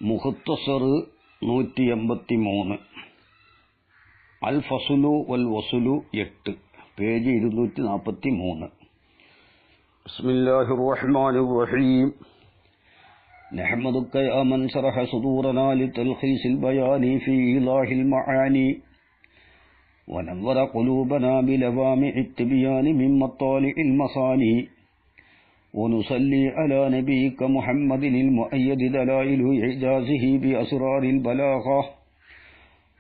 മുഖ്തസർ 183 അൽ ഫസ്ലു വൽ വസ്ലു 8 പേജ് 243. ബിസ്മില്ലാഹിർ റഹ്മാനിർ റഹീം. നഹ്മദുക യാ മൻ ശറഹ സുദൂറനാ ലിതൽഖീസിൽ ബയാനി ഫീ ഇലാഹിൽ മആനി വനവ്വറ ഖുലൂബനാ ബിലവാമിഇത് തിബയാനി മിൻ മത്താലിഇൽ മസാനി ونصلي على نبيك محمد المؤيد دلائل إعجازه بأسرار البلاغة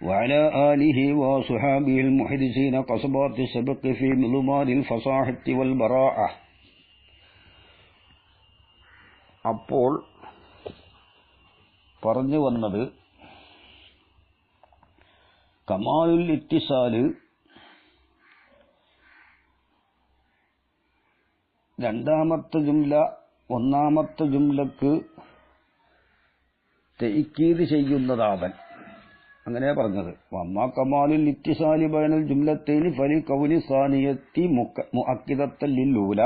وعلى آله وصحابه المحدثين قصبات السبق في مضمار الفصاحة والبراءة. അപ്പോൾ പറഞ്ഞു വന്നത് കമാലുൽ ഇത്തിസാല് രണ്ടാമത്തെ ജുംല ഒന്നാമത്തെ ജുംലക്ക് തഅ്കീദ് ചെയ്യുന്നതാവൻ, അങ്ങനെ പറഞ്ഞത്. വമ്മാ കമാലുൽ ഇത്തിസാലി ബൈനൽ ജുംലത്തൈനി ഫലി കൗനി സാനിയത്തി മുഅക്കിദത്തൻ ലില്ലൂല.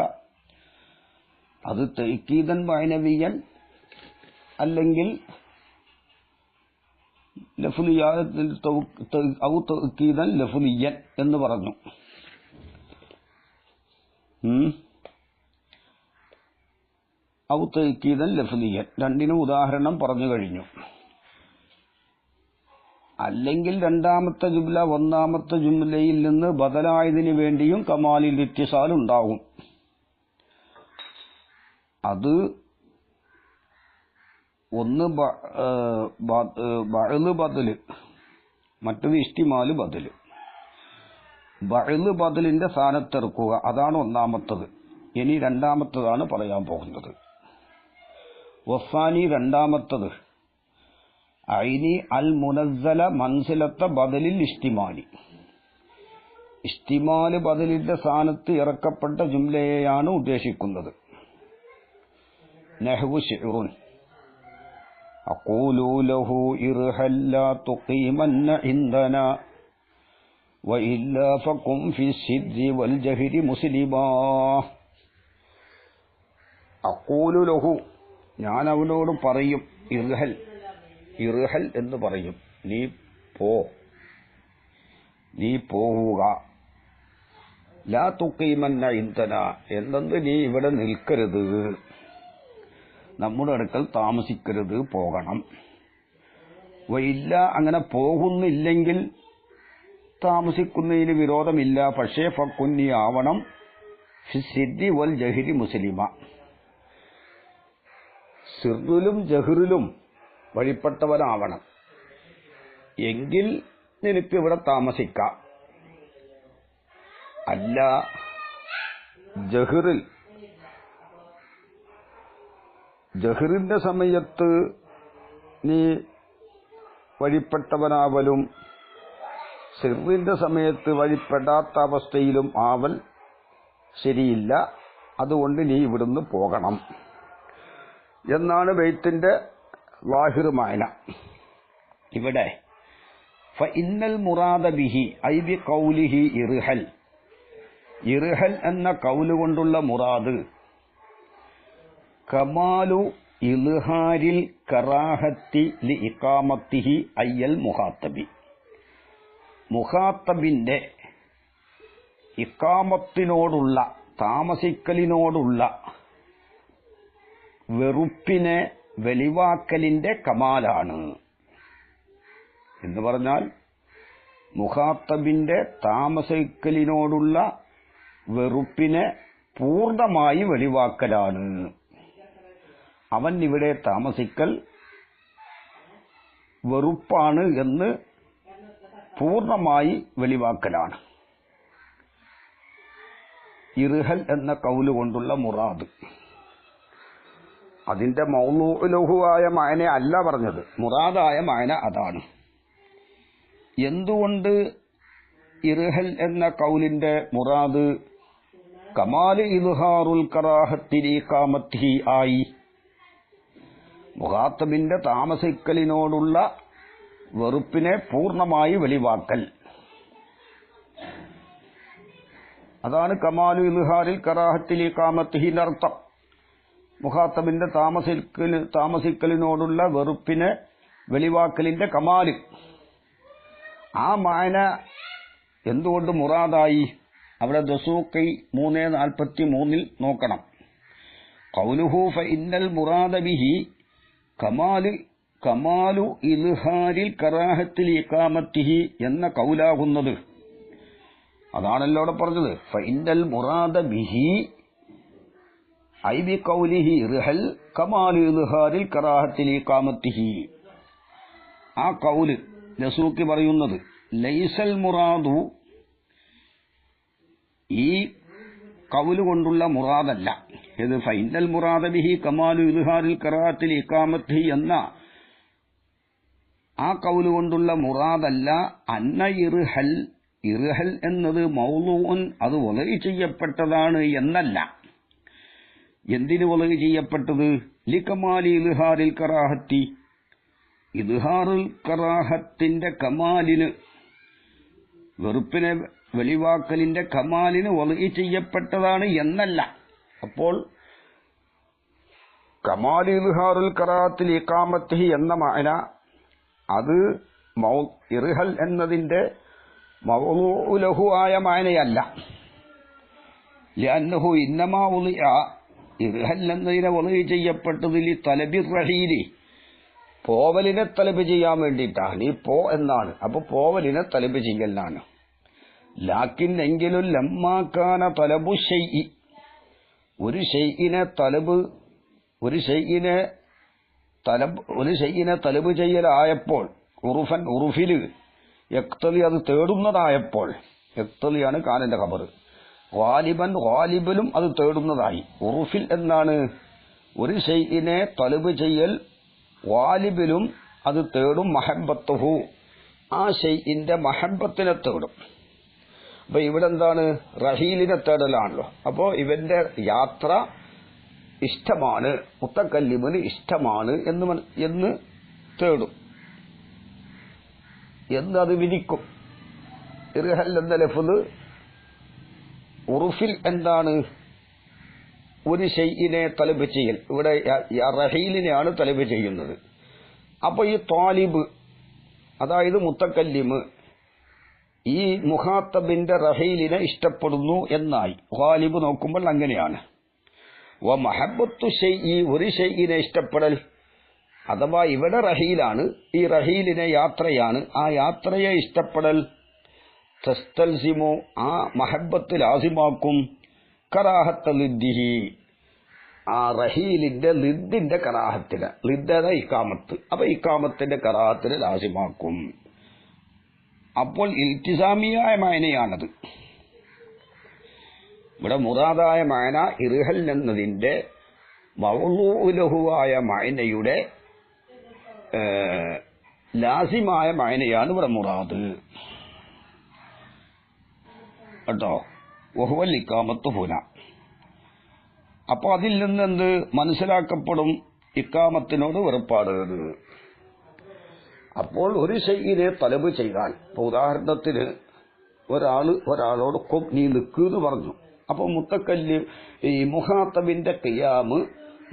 അത് തഅ്കീദൻ മഅനവിയൻ അല്ലെങ്കിൽ ലഫ്ലിയാത്തിൽ ഔ തഅ്കീദൻ ലഫ്ലിയൻ എന്ന് പറഞ്ഞു. ഔ തഅ്കീദൻ ലഫ്ലിയൻ രണ്ടിനും ഉദാഹരണം പറഞ്ഞു കഴിഞ്ഞു. അല്ലെങ്കിൽ രണ്ടാമത്തെ ജുംല ഒന്നാമത്തെ ജുംലയിൽ നിന്ന് ബദലായതിനു വേണ്ടിയും കമാലിൽ ഇത്തിസാൽ ഉണ്ടാകും. അത് ഒന്ന് ബഅ്ള് ബദല്, മറ്റത് ഇസ്തിമാല് ബദല്. ബഅ്ള് ബദലിന്റെ സ്ഥാനത്തെടുക്കുക, അതാണ് ഒന്നാമത്തത്. ഇനി രണ്ടാമത്തതാണ് പറയാൻ പോകുന്നത്. വസാനി രണ്ടാമത്തത് ഐനി അൽ മുനസ്സല മൻസിലത്ത ബദലിൽ ഇസ്തിമാലി. ഇസ്തിമാല് ബദലിന്റെ സ്ഥാനത്ത് ഇറക്കപ്പെട്ട ജുംലയെയാണ് ഉദ്ദേശിക്കുന്നത്. നഹ്വു ശിഅറുൻ അഖൂലു ലഹു ഇർഹൽ ലാ തുഖീമന്ന ഇൻദനാ വഇല്ലാ ഫകും ഫി സിദ്ദി വൽ ജഹരി മുസ്ലിമാ. അഖൂലു ലഹു, ഞാൻ അവനോട് പറയും, ഇർഹൽ, ഇർഹൽ എന്ന് പറയും, നീ പോവുക. ലാ തുഖീമന്ന ഇൻദന, എന്തെന്ന് നീ ഇവിടെ നിൽക്കരുത്, നമ്മുടെ അടുക്കൽ താമസിക്കരുത്, പോകണം. വയില്ല, അങ്ങനെ പോകുന്നില്ലെങ്കിൽ താമസിക്കുന്നതിന് വിരോധമില്ല, പക്ഷേ ഫക്കുന്നി ആവണം ഫിസ്സിദ്ദി വൽ ജഹരി മുസ്ലിമ, സിർറിലും ജഹറിലും വഴിപ്പെട്ടവനാവണം, എങ്കിൽ നിനക്ക് ഇവിടെ താമസിക്കാം. അല്ല ജഹറിന്റെ സമയത്ത് നീ വഴിപ്പെട്ടവനാവലും സിറിന്റെ സമയത്ത് വഴിപ്പെടാത്ത അവസ്ഥയിലും ആവൽ ശരിയില്ല, അതുകൊണ്ട് നീ ഇവിടുന്ന് പോകണം എന്നാണ് ബൈത്തിന്റെ ലാഹിർ മാന. ഇവിടെ ഫഇന്നൽ മുറാദ ബിഹി ഐ ബി ഖൗലിഹി ഇർഹൽ, ഇർഹൽ എന്ന ഖൗല് കൊണ്ടുള്ള മുറാദ് കമാലു ഇൽഹാരിൽ കറാഹത്തി ലി ഇഖാമത്തിഹി അയ്യൽ മുഖാത്തബി, മുഖാത്തബിന്റെ ഇഖാമത്തിനോടുള്ള, താമസിക്കലിനോടുള്ള വെറുപ്പിനെ വെളിവാക്കലിന്റെ കമാലാണ് എന്ന് പറഞ്ഞാൽ, മുഖാത്തബിന്റെ താമസിക്കലിനോടുള്ള വെറുപ്പിനെ പൂർണ്ണമായി വെളിവാക്കലാണ്. അവൻ ഇവിടെ താമസിക്കൽ വെറുപ്പാണ് എന്ന് പൂർണ്ണമായി വെളിവാക്കലാണ് ഇർഹൽ എന്ന കൗല് കൊണ്ടുള്ള മുറാദ്. അതിന്റെ മൗലൂഅ് മായന അല്ല പറഞ്ഞത്, മുറാദായ മായന അതാണ്. എന്തുകൊണ്ട് ഇർഹൽ എന്ന കൗലിന്റെ മുറാദ് കമാല് ഇൽഹാറുൽ കറാഹത്തി ലി ഇഖാമത്തിഹി ആയി? മുഖാത്തബിന്റെ താമസിക്കലിനോടുള്ള വെറുപ്പിനെ പൂർണ്ണമായി വെളിവാക്കൽ, അതാണ് കമാലു ഇൽഹാറിൽ കറാഹത്തിൽ ഇഖാമത്തിഹിന്റെ അർത്ഥം. മുഖാത്തബിന്റെ താമസിക്കലിനോടുള്ള വെറുപ്പിനെ വെളിവാക്കലിന്റെ കമാല്. ആ മാന എന്തുകൊണ്ട് മുറാദായി? അവിടെ ദസൂഖി 3:43 നോക്കണം. ഖൗലുഹു ഫഇന്നൽ മുറാദ ബിഹി കമാലു ഇൽഹാരിൽ കറാഹത്തിൽ ഇഖാമത്തിഹി എന്ന കൗലാകുന്നത്. അതാണല്ലോ അവിടെ പറഞ്ഞത്. ഫഇന്നൽ മുറാദ ബിഹി ഐ ബി ഖൗലിഹി ഇർഹൽ കമാലു ഇൽഹാരിൽ കറാഹത്തിൽ ഇഖാമത്തിഹി. ആ കൗല് ദസൂഖി പറയുന്നത് ലൈസൽ മുറാദു, ഈ കൗല് കൊണ്ടുള്ള മുറാദല്ല. ഇത് ഫൈനൽ മുറാദ ബിഹി കമാലു ഇൽഹാരിൽ കറാഹത്തിൽ ഇഖാമത്തിഹി എന്ന ആ കൗല് കൊണ്ടുള്ള മുറാദല്ല. അന്ന ഇർഹൽ എന്നത് മൗലൂൻ, അത് വലയി ചെയ്യപ്പെട്ടതാണ് എന്നല്ല. എന്തിന് വലയി ചെയ്യപ്പെട്ടത്? ലികമാലി ഇൽഹാരിൽ കറാഹത്തി, ഇദ്ഹാറുൽ കറാഹത്തിന്റെ കമാലിന്, വെറുപ്പിനെ വെളിവാക്കലിന്റെ കമാലിന് വലയി ചെയ്യപ്പെട്ടതാണ് എന്നല്ല. അപ്പോൾ കമാലി ഇദ്ഹാറുൽ കറാഹത്തിൽ ഇഖാമത്തിഹി എന്ന മാന അത് ഇർഹൽ എന്നതിന്റെ മൗലൂലഹു ആയ മാനയല്ല. ലഅന്നഹു ഇന്നമാ ഉളിഅ, ഇർഹൽ എന്നതിനെ വലയി ചെയ്യപ്പെട്ടത് ലി തലബിർ റഹീലി, പോവലിനെ തലബ് ചെയ്യാൻ വേണ്ടിയിട്ടാണ്. ഈ പോ എന്നാണ്, അപ്പൊ പോവലിനെ തലബ് ചെയ്യലാണ്. ലാക്കിൻ എങ്കിലും ലമ്മാക്കാന തലബു ഷൈഇ, ഒരു ഷൈഇനെ തലബ് ചെയ്യലായപ്പോൾ, ഉറുഫില് യക്തലി അത് തേടുന്നതായപ്പോൾ, യക്തലിയാണ് കാനന്റെ ഖബർ, ഗാലിബിലും അത് തേടുന്നതായി. ഉറുഫിൽ എന്നാണ് ഒരു ഷൈഇനെ തലബ് ചെയ്യൽ, ഗാലിബിലും അത് തേടും. മഹബ്ബത്തുഹു, ആ ഷൈഇന്റെ മഹബ്ബത്തിനെ തേടും. അപ്പൊ ഇവിടെ എന്താണ്? റഹീലിനെ തേടലാണല്ലോ. അപ്പോ ഇവന്റെ യാത്ര ഇഷ്ടമാണ്, മുത്തക്കല്ലിമിന് ഇഷ്ടമാണ് എന്ന് തേടും, അത് വിധിക്കും. ഇർഹൽ എന്ന ലഫ്ള് ഉറുഫിൽ എന്താണ്? ഒരു ഷൈഇനെ തലബ് ചെയ്യൽ, ഇവിടെ റഹീലിനെയാണ് തലബ് ചെയ്യുന്നത്. അപ്പൊ ഈ ത്വാലിബ്, അതായത് മുത്തക്കല്ലിമ്, ഈ മുഖാത്തബിന്റെ റഹീലിനെ ഇഷ്ടപ്പെടുന്നു എന്നായി. ഗാലിബ് നോക്കുമ്പോൾ അങ്ങനെയാണ്. വ മഹബ്ബത്തു ഷൈഇ, ഒരു ഷൈഇനെ ഇഷ്ടപ്പെടൽ, അഥവാ ഇവിടെ റഹീലാണ്, ഈ റഹീലിനെ യാത്രയാണ്, ആ യാത്രയെ ഇഷ്ടപ്പെടൽ തസ്തൽസിമു, ആ മഹബ്ബത്ത് ലാസിമാക്കും കറാഹത്ത ലിദ്ദിഹി, ആ റഹീലിന്റെ ലിദ്ദിന്റെ കറാഹത്തിന്, ലിദ്ദത ഇഖാമത്ത്, അപ്പൊ ഇഖാമത്തിന്റെ കറാഹത്തിന് ലാസിമാക്കും. അപ്പോൾ ഇൽത്തിസാമിയായ മായനയാണത്. ഇവിടെ മുറാദായ മായന ഇർഹൽ എന്നതിന്റെ മൗലൂലഹുവായ മായനയുടെ ലാസിമായ മായനയാണ് ഇവിടെ മുറാദ് കേട്ടോ. വഹുവൽ ഇഖാമത്ത് ഹുന. അപ്പൊ അതിൽ നിന്നെന്ത് മനസ്സിലാക്കപ്പെടും? ഇഖാമത്തിനോട് വെറുപ്പാട്. അപ്പോൾ ഒരു ഷൈഇനെ തലബ് ചെയ്താൽ, ഇപ്പൊ ഉദാഹരണത്തിന് ഒരാളോട് നീ നിൽക്കൂ എന്ന് പറഞ്ഞു. അപ്പൊ ഈ മുഖാത്തബിന്റെ ഖിയാമ്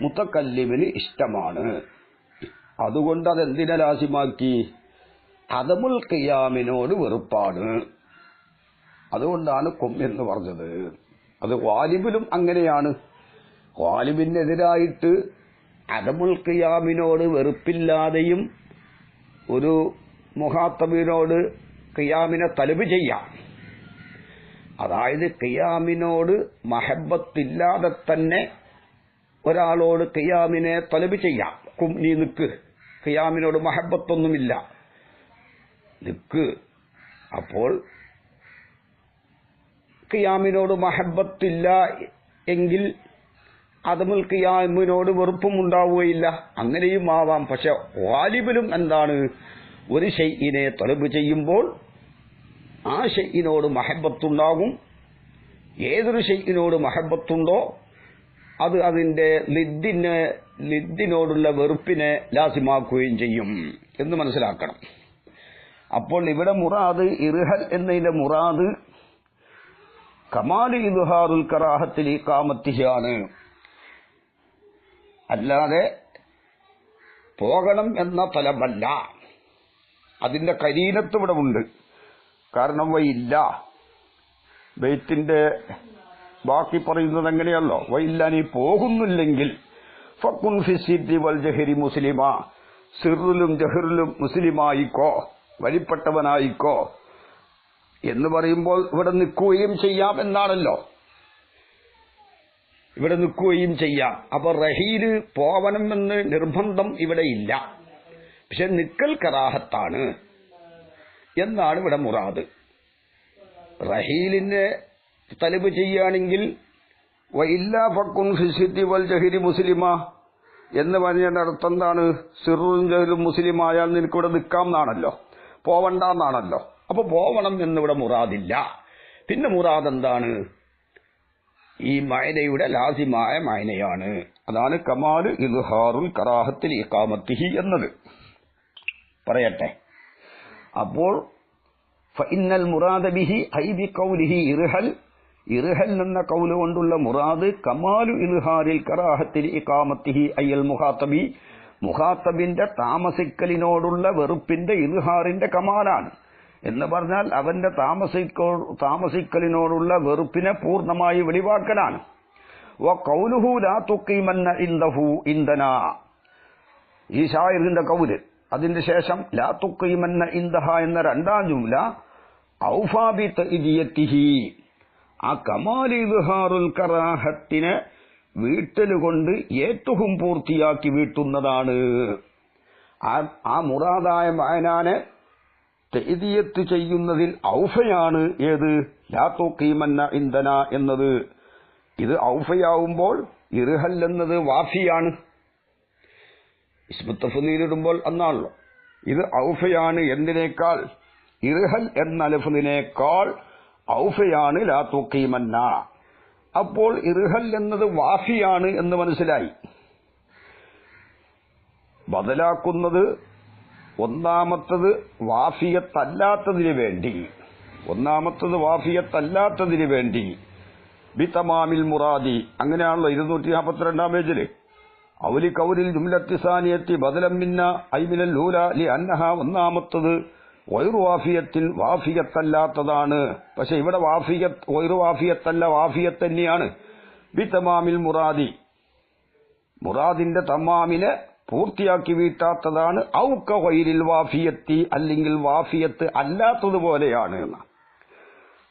മുത്തക്കല്ലിമിന് ഇഷ്ടമാണ്. അതുകൊണ്ട് അതെന്തിനെ ലാസിമാക്കി? അദമുൽ ഖിയാമിനോട് വെറുപ്പാണ്. അതുകൊണ്ടാണ് എന്ന് പറഞ്ഞത്. അത് ഗാലിബിലും അങ്ങനെയാണ്. ഗാലിബിനെതിരായിട്ട് അദമുൽ ഖിയാമിനോട് വെറുപ്പില്ലാതെയും ഒരു മുഖാത്തബിനോട് ഖിയാമിനെ തലബ് ചെയ്യാം. അതായത് ഖിയാമിനോട് മഹബ്ബത്തില്ലാതെ തന്നെ ഒരാളോട് ഖിയാമിനെ തലബ് ചെയ്യാം. നീ നിൽക്ക്, ഖിയാമിനോട് മഹബ്ബത്തൊന്നുമില്ല, നിൽക്ക്. അപ്പോൾ ഖിയാമിനോട് മഹബ്ബത്തില്ല എങ്കിൽ അദമുൽ ഖിയാമിനോട് വെറുപ്പും ഉണ്ടാവുകയില്ല. അങ്ങനെയും ആവാം. പക്ഷെ ഗാലിബിലും എന്താണ്? ഒരു ഷൈഇനെ തലബ് ചെയ്യുമ്പോൾ ആ ഷൈഇനോട് മഹബ്ബത്തുണ്ടാകും. ഏതൊരു ഷൈഇനോട് മഹബ്ബത്തുണ്ടോ അത് അതിന്റെ ലിദ്ദിനോടുള്ള വെറുപ്പിനെ ലാസിമാക്കുകയും ചെയ്യും എന്ന് മനസ്സിലാക്കണം. അപ്പോൾ ഇവിടെ മുറാദ് ഇർഹൽ എന്നതിന്റെ മുറാദ് കമാലി ഇദ്ഹാറുൽ കറാഹത്തിൽ ഇഖാമത്തിഹാണ്. അല്ലാതെ പോകണം എന്ന തലമല്ല. അതിന്റെ കരീനത്ത് ഇവിടെ ഉണ്ട്. കാരണം വയില്ല, ബൈത്തിന്റെ ബാക്കി പറയുന്നത് എങ്ങനെയല്ലോ, വയില്ല നീ പോകുന്നില്ലെങ്കിൽ ഫക്കുൻ ഫിസ്സിദ്ദി വൽ ജഹരി മുസ്ലിമാ, സിറിലും ജഹറിലും മുസ്ലിമായിക്കോ, വഴിപ്പെട്ടവനായിക്കോ എന്ന് പറയുമ്പോൾ ഇവിടെ നിൽക്കുകയും ചെയ്യാം എന്നാണല്ലോ. ഇവിടെ നിൽക്കുകയും ചെയ്യാം. അപ്പൊ റഹീല് പോവണമെന്ന് നിർബന്ധം ഇവിടെ ഇല്ല. പക്ഷെ നിക്കൽ കറാഹത്താണ് എന്നാണ് ഇവിടെ മുറാദ്. റഹീലിനെ തലബ് ചെയ്യുകയാണെങ്കിൽ വഇല്ലാ ഫക്കുൻ ഫിസ്സിദ്ദി വൽ ജഹരി മുസ്ലിമാ എന്ന് പറഞ്ഞതിന്റെ അർത്ഥം എന്താണ്? സിറും ജഹലും മുസ്ലിമായാൽ നിനക്കിവിടെ നിൽക്കാം എന്നാണല്ലോ, പോവണ്ടെന്നാണല്ലോ. അപ്പൊ പോവണം എന്നിവിടെ മുറാദില്ല. പിന്നെ മുറാദ് എന്താണ്? ഈ മഅനയുടെ ലാസിമായ മഅനയാണ്. അതാണ് കമാല് ഇദ്ഹാറുൽ കറാഹത്തിൽ ഇഖാമത്തിഹി എന്നത്. പറയട്ടെ. അപ്പോൾ ഫഇന്നൽ മുറാദ ബിഹി ഐ ബിഖൗലിഹി ഇർഹൽ, ഇർഹൽ എന്ന കൗല് കൊണ്ടുള്ള മുറാദ് കമാലു ഇദ്ഹാറിൽ കറാഹത്തിൽ ഇഖാമത്തിഹി അയ്യൽ മുഖാത്തബി, മുഖാത്തബിന്റെ താമസിക്കലിനോടുള്ള വെറുപ്പിന്റെ ഇദ്ഹാറിന്റെ കമാലാണ്. എന്ന് പറഞ്ഞാൽ അവന്റെ താമസിക്കലിനോടുള്ള വെറുപ്പിനെ പൂർണ്ണമായി വെളിവാക്കലാണ്. വഖൗലുഹു ലാ തുഖീമന്ന ഇൻദഹു ഇൻദനാ, ഈ ശായിറിന്റെ കൗല്. അതിന്റെ ശേഷം ലാ തുഖീമന്ന ഇൻദഹ എന്ന രണ്ടാം ജുംല ഔഫാ ബി തഅദിയതിഹി, ആ കമാൽ ഇദ്ഹാറുൽ കറാഹത്തിനെ വീട്ടലുകൊണ്ട് ഏറ്റവും പൂർത്തിയാക്കി വീട്ടുന്നതാണ്. ആ മുറാദായ മഅനാനെ തഅദിയത്ത് ചെയ്യുന്നതിൽ ഔഫയാണ് ഏത്? ലാ തുഖീമന്ന ഇൻദന എന്നത്. ഇത് ഔഫയാവുമ്പോൾ ഇർഹൽ എന്നത് വാഫിയാണ്. ഇസ്മു തഫ്ളീലിടുമ്പോൾ എന്നാണല്ലോ. ഇത് ഔഫയാണ്. എന്തിനേക്കാൾ? ഇർഹൽ എന്ന ലഫ്ദിനേക്കാൾ ഔഫയാണ് ലാ തുഖീമന്ന. അപ്പോൾ ഇർഹൽ എന്നത് വാഫിയാണ് എന്ന് മനസ്സിലായി. ബദലാക്കുന്നത് ഒന്നാമത്തത് വാഫിയത്തല്ലാത്തതിനു വേണ്ടി ബിതമാമിൽ മുറാദി. അങ്ങനെയാണല്ലോ 242 പേജില്. ഔലി കൗലിൽ ജുംലത്തി സാനിയത്തി ബദലം മിന്ന ഐ മിനൽ ലൂല ലി അന്നഹ, ഒന്നാമത്തത് വൈറു വാഫിയത്തിൽ വാഫിയത്തല്ലാത്തതാണ്. പക്ഷെ ഇവിടെ വൈറു വാഫിയത്തല്ല, വാഫിയത്ത് തന്നെയാണ്. ബിതമാമിൽ മുറാദി, മുറാദിന്റെ തമാമിനെ പൂർത്തിയാക്കി വീട്ടാത്തതാണ്. ഔക ഗൈരിൽ വാഫിയത്തി, അല്ലെങ്കിൽ വാഫിയത്ത് അല്ലാത്തതുപോലെയാണ്.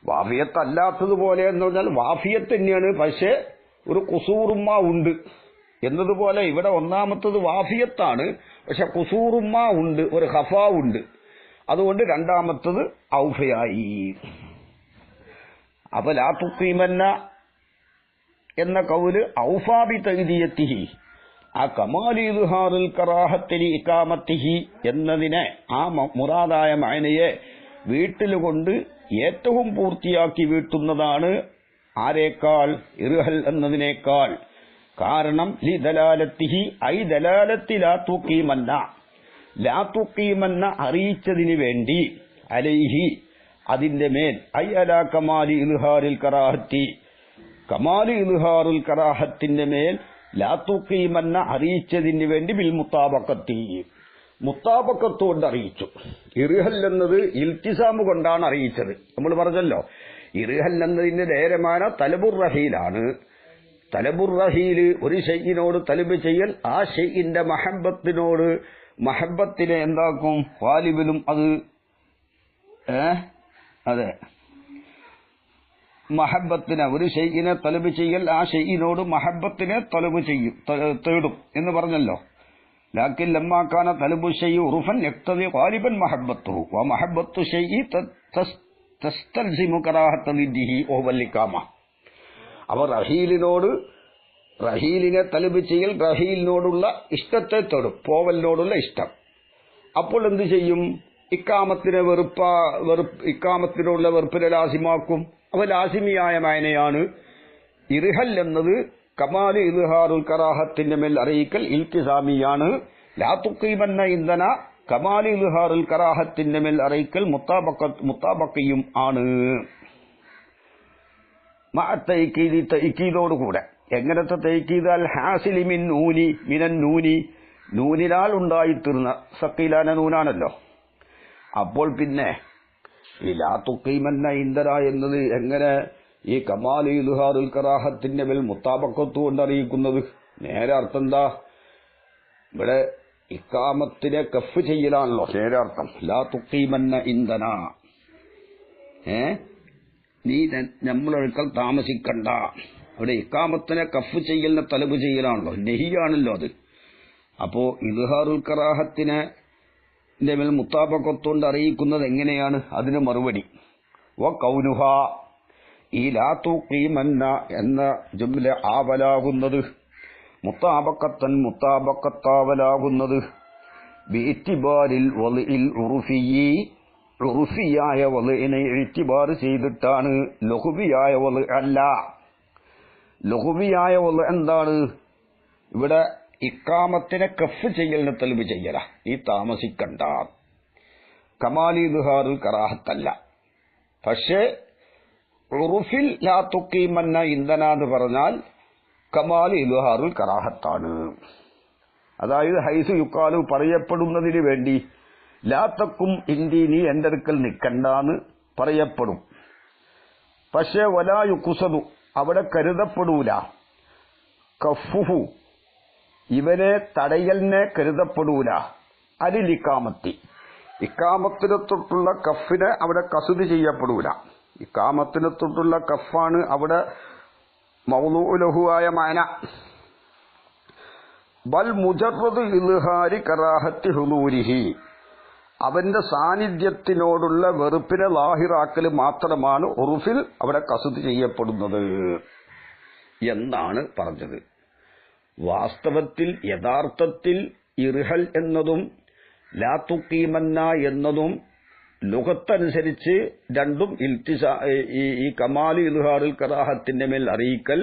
വാഫിയത്ത് അല്ലാത്തതുപോലെ എന്ന് പറഞ്ഞാൽ വാഫിയത്ത് തന്നെയാണ്, പക്ഷെ ഒരു കുസൂറുമ്മ ഉണ്ട് എന്നതുപോലെ ഇവിടെ ഒന്നാമത്തത് വാഫിയത്താണ്, പക്ഷെ കുസൂറുമ്മ ഉണ്ട്, ഒരു ഖഫാ ഉണ്ട്. അതുകൊണ്ട് രണ്ടാമത്തത് ഔഫയായി. അപ്പൊ ലാ തുഖീമന്ന എന്ന കൗല് ഔഫാ ബി തഅദിയതിഹി, ആ കമാലി ഇദ്ഹാറുൽ കറാഹത്തിലി ഇഖാമത്തിഹി എന്നതിനെ, ആ മുറാദായ മഅനയെ വീട്ടിലുകൊണ്ട് ഏറ്റവും പൂർത്തിയാക്കി വീട്ടുന്നതാണ്. ആരേക്കാൾ? ഇർഹൽ എന്നതിനേക്കാൾ. കാരണം ലി ദലാലത്തിഹി ഐ ദലാലത്തി ലാ തുഖീമന്ന, ലാ തുഖീമന്ന അറിയിച്ചതിന് വേണ്ടി, അലൈഹി അതിന്റെ മേൽ, ഐ അലാ കമാലി ഇദ്ഹാറിൽ കറാഹത്തി, കമാലി ഇദ്ഹാറുൽ കറാഹത്തിന്റെ മേൽ ലാ തുഖീമന്ന അറിയിച്ചതിന് വേണ്ടി ബിൽ മുത്താബഖത്തി, മുത്താബഖത്ത് കൊണ്ട് അറിയിച്ചു. ഇർഹൽ എന്നത് ഇൽത്തിസാമ് കൊണ്ടാണ് അറിയിച്ചത്. നമ്മൾ പറഞ്ഞല്ലോ ഇർഹൽ എന്നതിന്റെ നേരമാന തലബുർ റഹീലാണ്. തലബുർ റഹീല് ഒരു ഷൈഇനോട് തലബ് ചെയ്യൽ, ആ ഷൈഇന്റെ മഹബത്തിനെ എന്താക്കും? വാലിബിലും അത് അതെ മഹബത്തിനെ, ഒരു ഷൈഇനെ തലബ് ചെയ്യൽ ആ ഷൈഇനോട് മഹബത്തിനെ തലബ് ചെയ്യും, തേടും എന്ന് പറഞ്ഞല്ലോ. ലാക്കിൻ ലമ്മാ കാന തലബു ഷൈഇ ഉർഫൻ യഖ്തദി ഗാലിബൻ മഹബത്തുഹു വ മഹബത്തു ഷൈഇ തസ്തൽസിമു കറാഹത്ത ദിദിഹി വൽ ഇഖാമ. അവർ റഹീലിനെ തലബ് ചെയ്യൽ റഹീലിനോടുള്ള ഇഷ്ടത്തെ തേടും, പോവലിനോടുള്ള ഇഷ്ടം. അപ്പോൾ എന്ത് ചെയ്യും? ഇക്കാമത്തിനെ ഇക്കാമത്തിനോടുള്ള വെറുപ്പിനെ ലാസിമാക്കും. അവ ലാസിമിയായ മഅനയാണ്. ഇർഹൽ എന്നത് കമാല് ഇദ്ഹാറുൽ കറാഹത്തിന്റെ മേൽ അറിയിക്കൽ ഇൽത്തിസാമിയാണ്. ലാ തുഖീമന്ന ഇൻദന കമാല് ഇദ്ഹാറുൽ കറാഹത്തിന്റെ മേൽ അറിയിക്കൽ മുത്താബഖിയും ആണ്. തൈക്കീദോടുകൂടെ എങ്ങനത്തെ തൈക്കീത്? അൽ ഹാസിലി മിൻ നൂനി മിനൻ നൂനി, നൂനിനാൽ ഉണ്ടായിത്തീർന്ന സക്കീലാന നൂനാണല്ലോ. അപ്പോൾ പിന്നെ ഈ ലാ തുഖീമന്ന ഇൻദന എന്നത് എങ്ങനെ ഈ കമാൽ ഇദ്ഹാറുൽ കറാഹത്തിന്റെ മേൽ മുത്താബക്കത്ത് കൊണ്ട് അറിയിക്കുന്നത്? നേരെ അർത്ഥം എന്താ? ഇവിടെ ഇക്കാമത്തിനെ കഫ് ചെയ്യലാണല്ലോ നേരെ അർത്ഥം. ലാ തുഖീമന്ന ഇൻദന, നീ നമ്മളൊഴുക്കൽ താമസിക്കണ്ട. അവിടെ ഇക്കാമത്തിനെ കഫ് ചെയ്യലിനെ തലബ് ചെയ്യലാണല്ലോ, നെഹിയാണല്ലോ അത്. അപ്പോ ഇദ്ഹാറുൽ കറാഹത്തിനെ മേൽ മുത്താബക്കത്തോണ്ട് അറിയിക്കുന്നത് എങ്ങനെയാണ്? അതിന് മറുപടി വ കൗനുഹ, ഈ ലാ തുഖീമന്ന എന്ന ജുംല ആവലാകുന്നത്, മുത്താബക്കത്തൻ മുത്താബക്കത്താവലാകുന്നത് ബിഇത്തിബാരിൽ വളിഇൽ ഉറുഫിയി, ഉറുഫിയായ വളിഇനെ ഇത്തിബാർ ചെയ്തിട്ടാണ്. ലഹുവിയായ വള് അല്ല. ലഹുവിയായ വള് എന്താണ്? ഇവിടെ ഇക്കാമത്തിനെ കഫ് ചെയ്യലിനെ തൽബ് ചെയ്യല, നീ താമസിക്കണ്ട. കമാലി ഇദ്ഹാറുൽ കറാഹത്തല്ല. പക്ഷേ ഉറുഫിൽ ലാ തുഖീമന്ന ഇൻദന എന്ന് പറഞ്ഞാൽ കമാലി ഇദ്ഹാറുൽ കറാഹത്താണ്. അതായത് ഹൈസു യുക്കാലു പറയപ്പെടുന്നതിന് വേണ്ടി ലാ തക്കും ഇന്ദി, നീ എന്റെ അടുക്കൽ നിൽക്കണ്ടെന്ന് പറയപ്പെടും. പക്ഷേ വലാ യുഖ്സദു, അവിടെ കരുതപ്പെടൂല. കഫുഹു, ഇവനെ തടയലിനെ കരുതപ്പെടൂല. അലിൽ ഇക്കാമത്തി, ഇക്കാമത്തിനെ തൊട്ടുള്ള കഫിനെ അവിടെ കസുദ് ചെയ്യപ്പെടൂല. ഇക്കാമത്തിനെ തൊട്ടുള്ള കഫാണ് അവിടെ മൗലൂഉലഹുവായ മാന. ബൽ മുജറദ് ഇൽഹാരി കറാഹത്തി ഹുദൂരിഹി, അവന്റെ സാന്നിധ്യത്തിനോടുള്ള വെറുപ്പിനെ ലാഹിറാക്കൽ മാത്രമാണ് ഉറുഫിൽ അവിടെ കസുദ് ചെയ്യപ്പെടുന്നത് എന്നാണ് പറഞ്ഞത്. വാസ്തവത്തിൽ യഥാർത്ഥത്തിൽ ഇർഹൽ എന്നതും ലാ തുഖീമന്ന എന്നതും ലുഗത്തനുസരിച്ച് രണ്ടും ഈ കമാൽ ഇദ്ഹാറുൽ കറാഹത്തിന്റെ മേൽ അറിയിക്കൽ,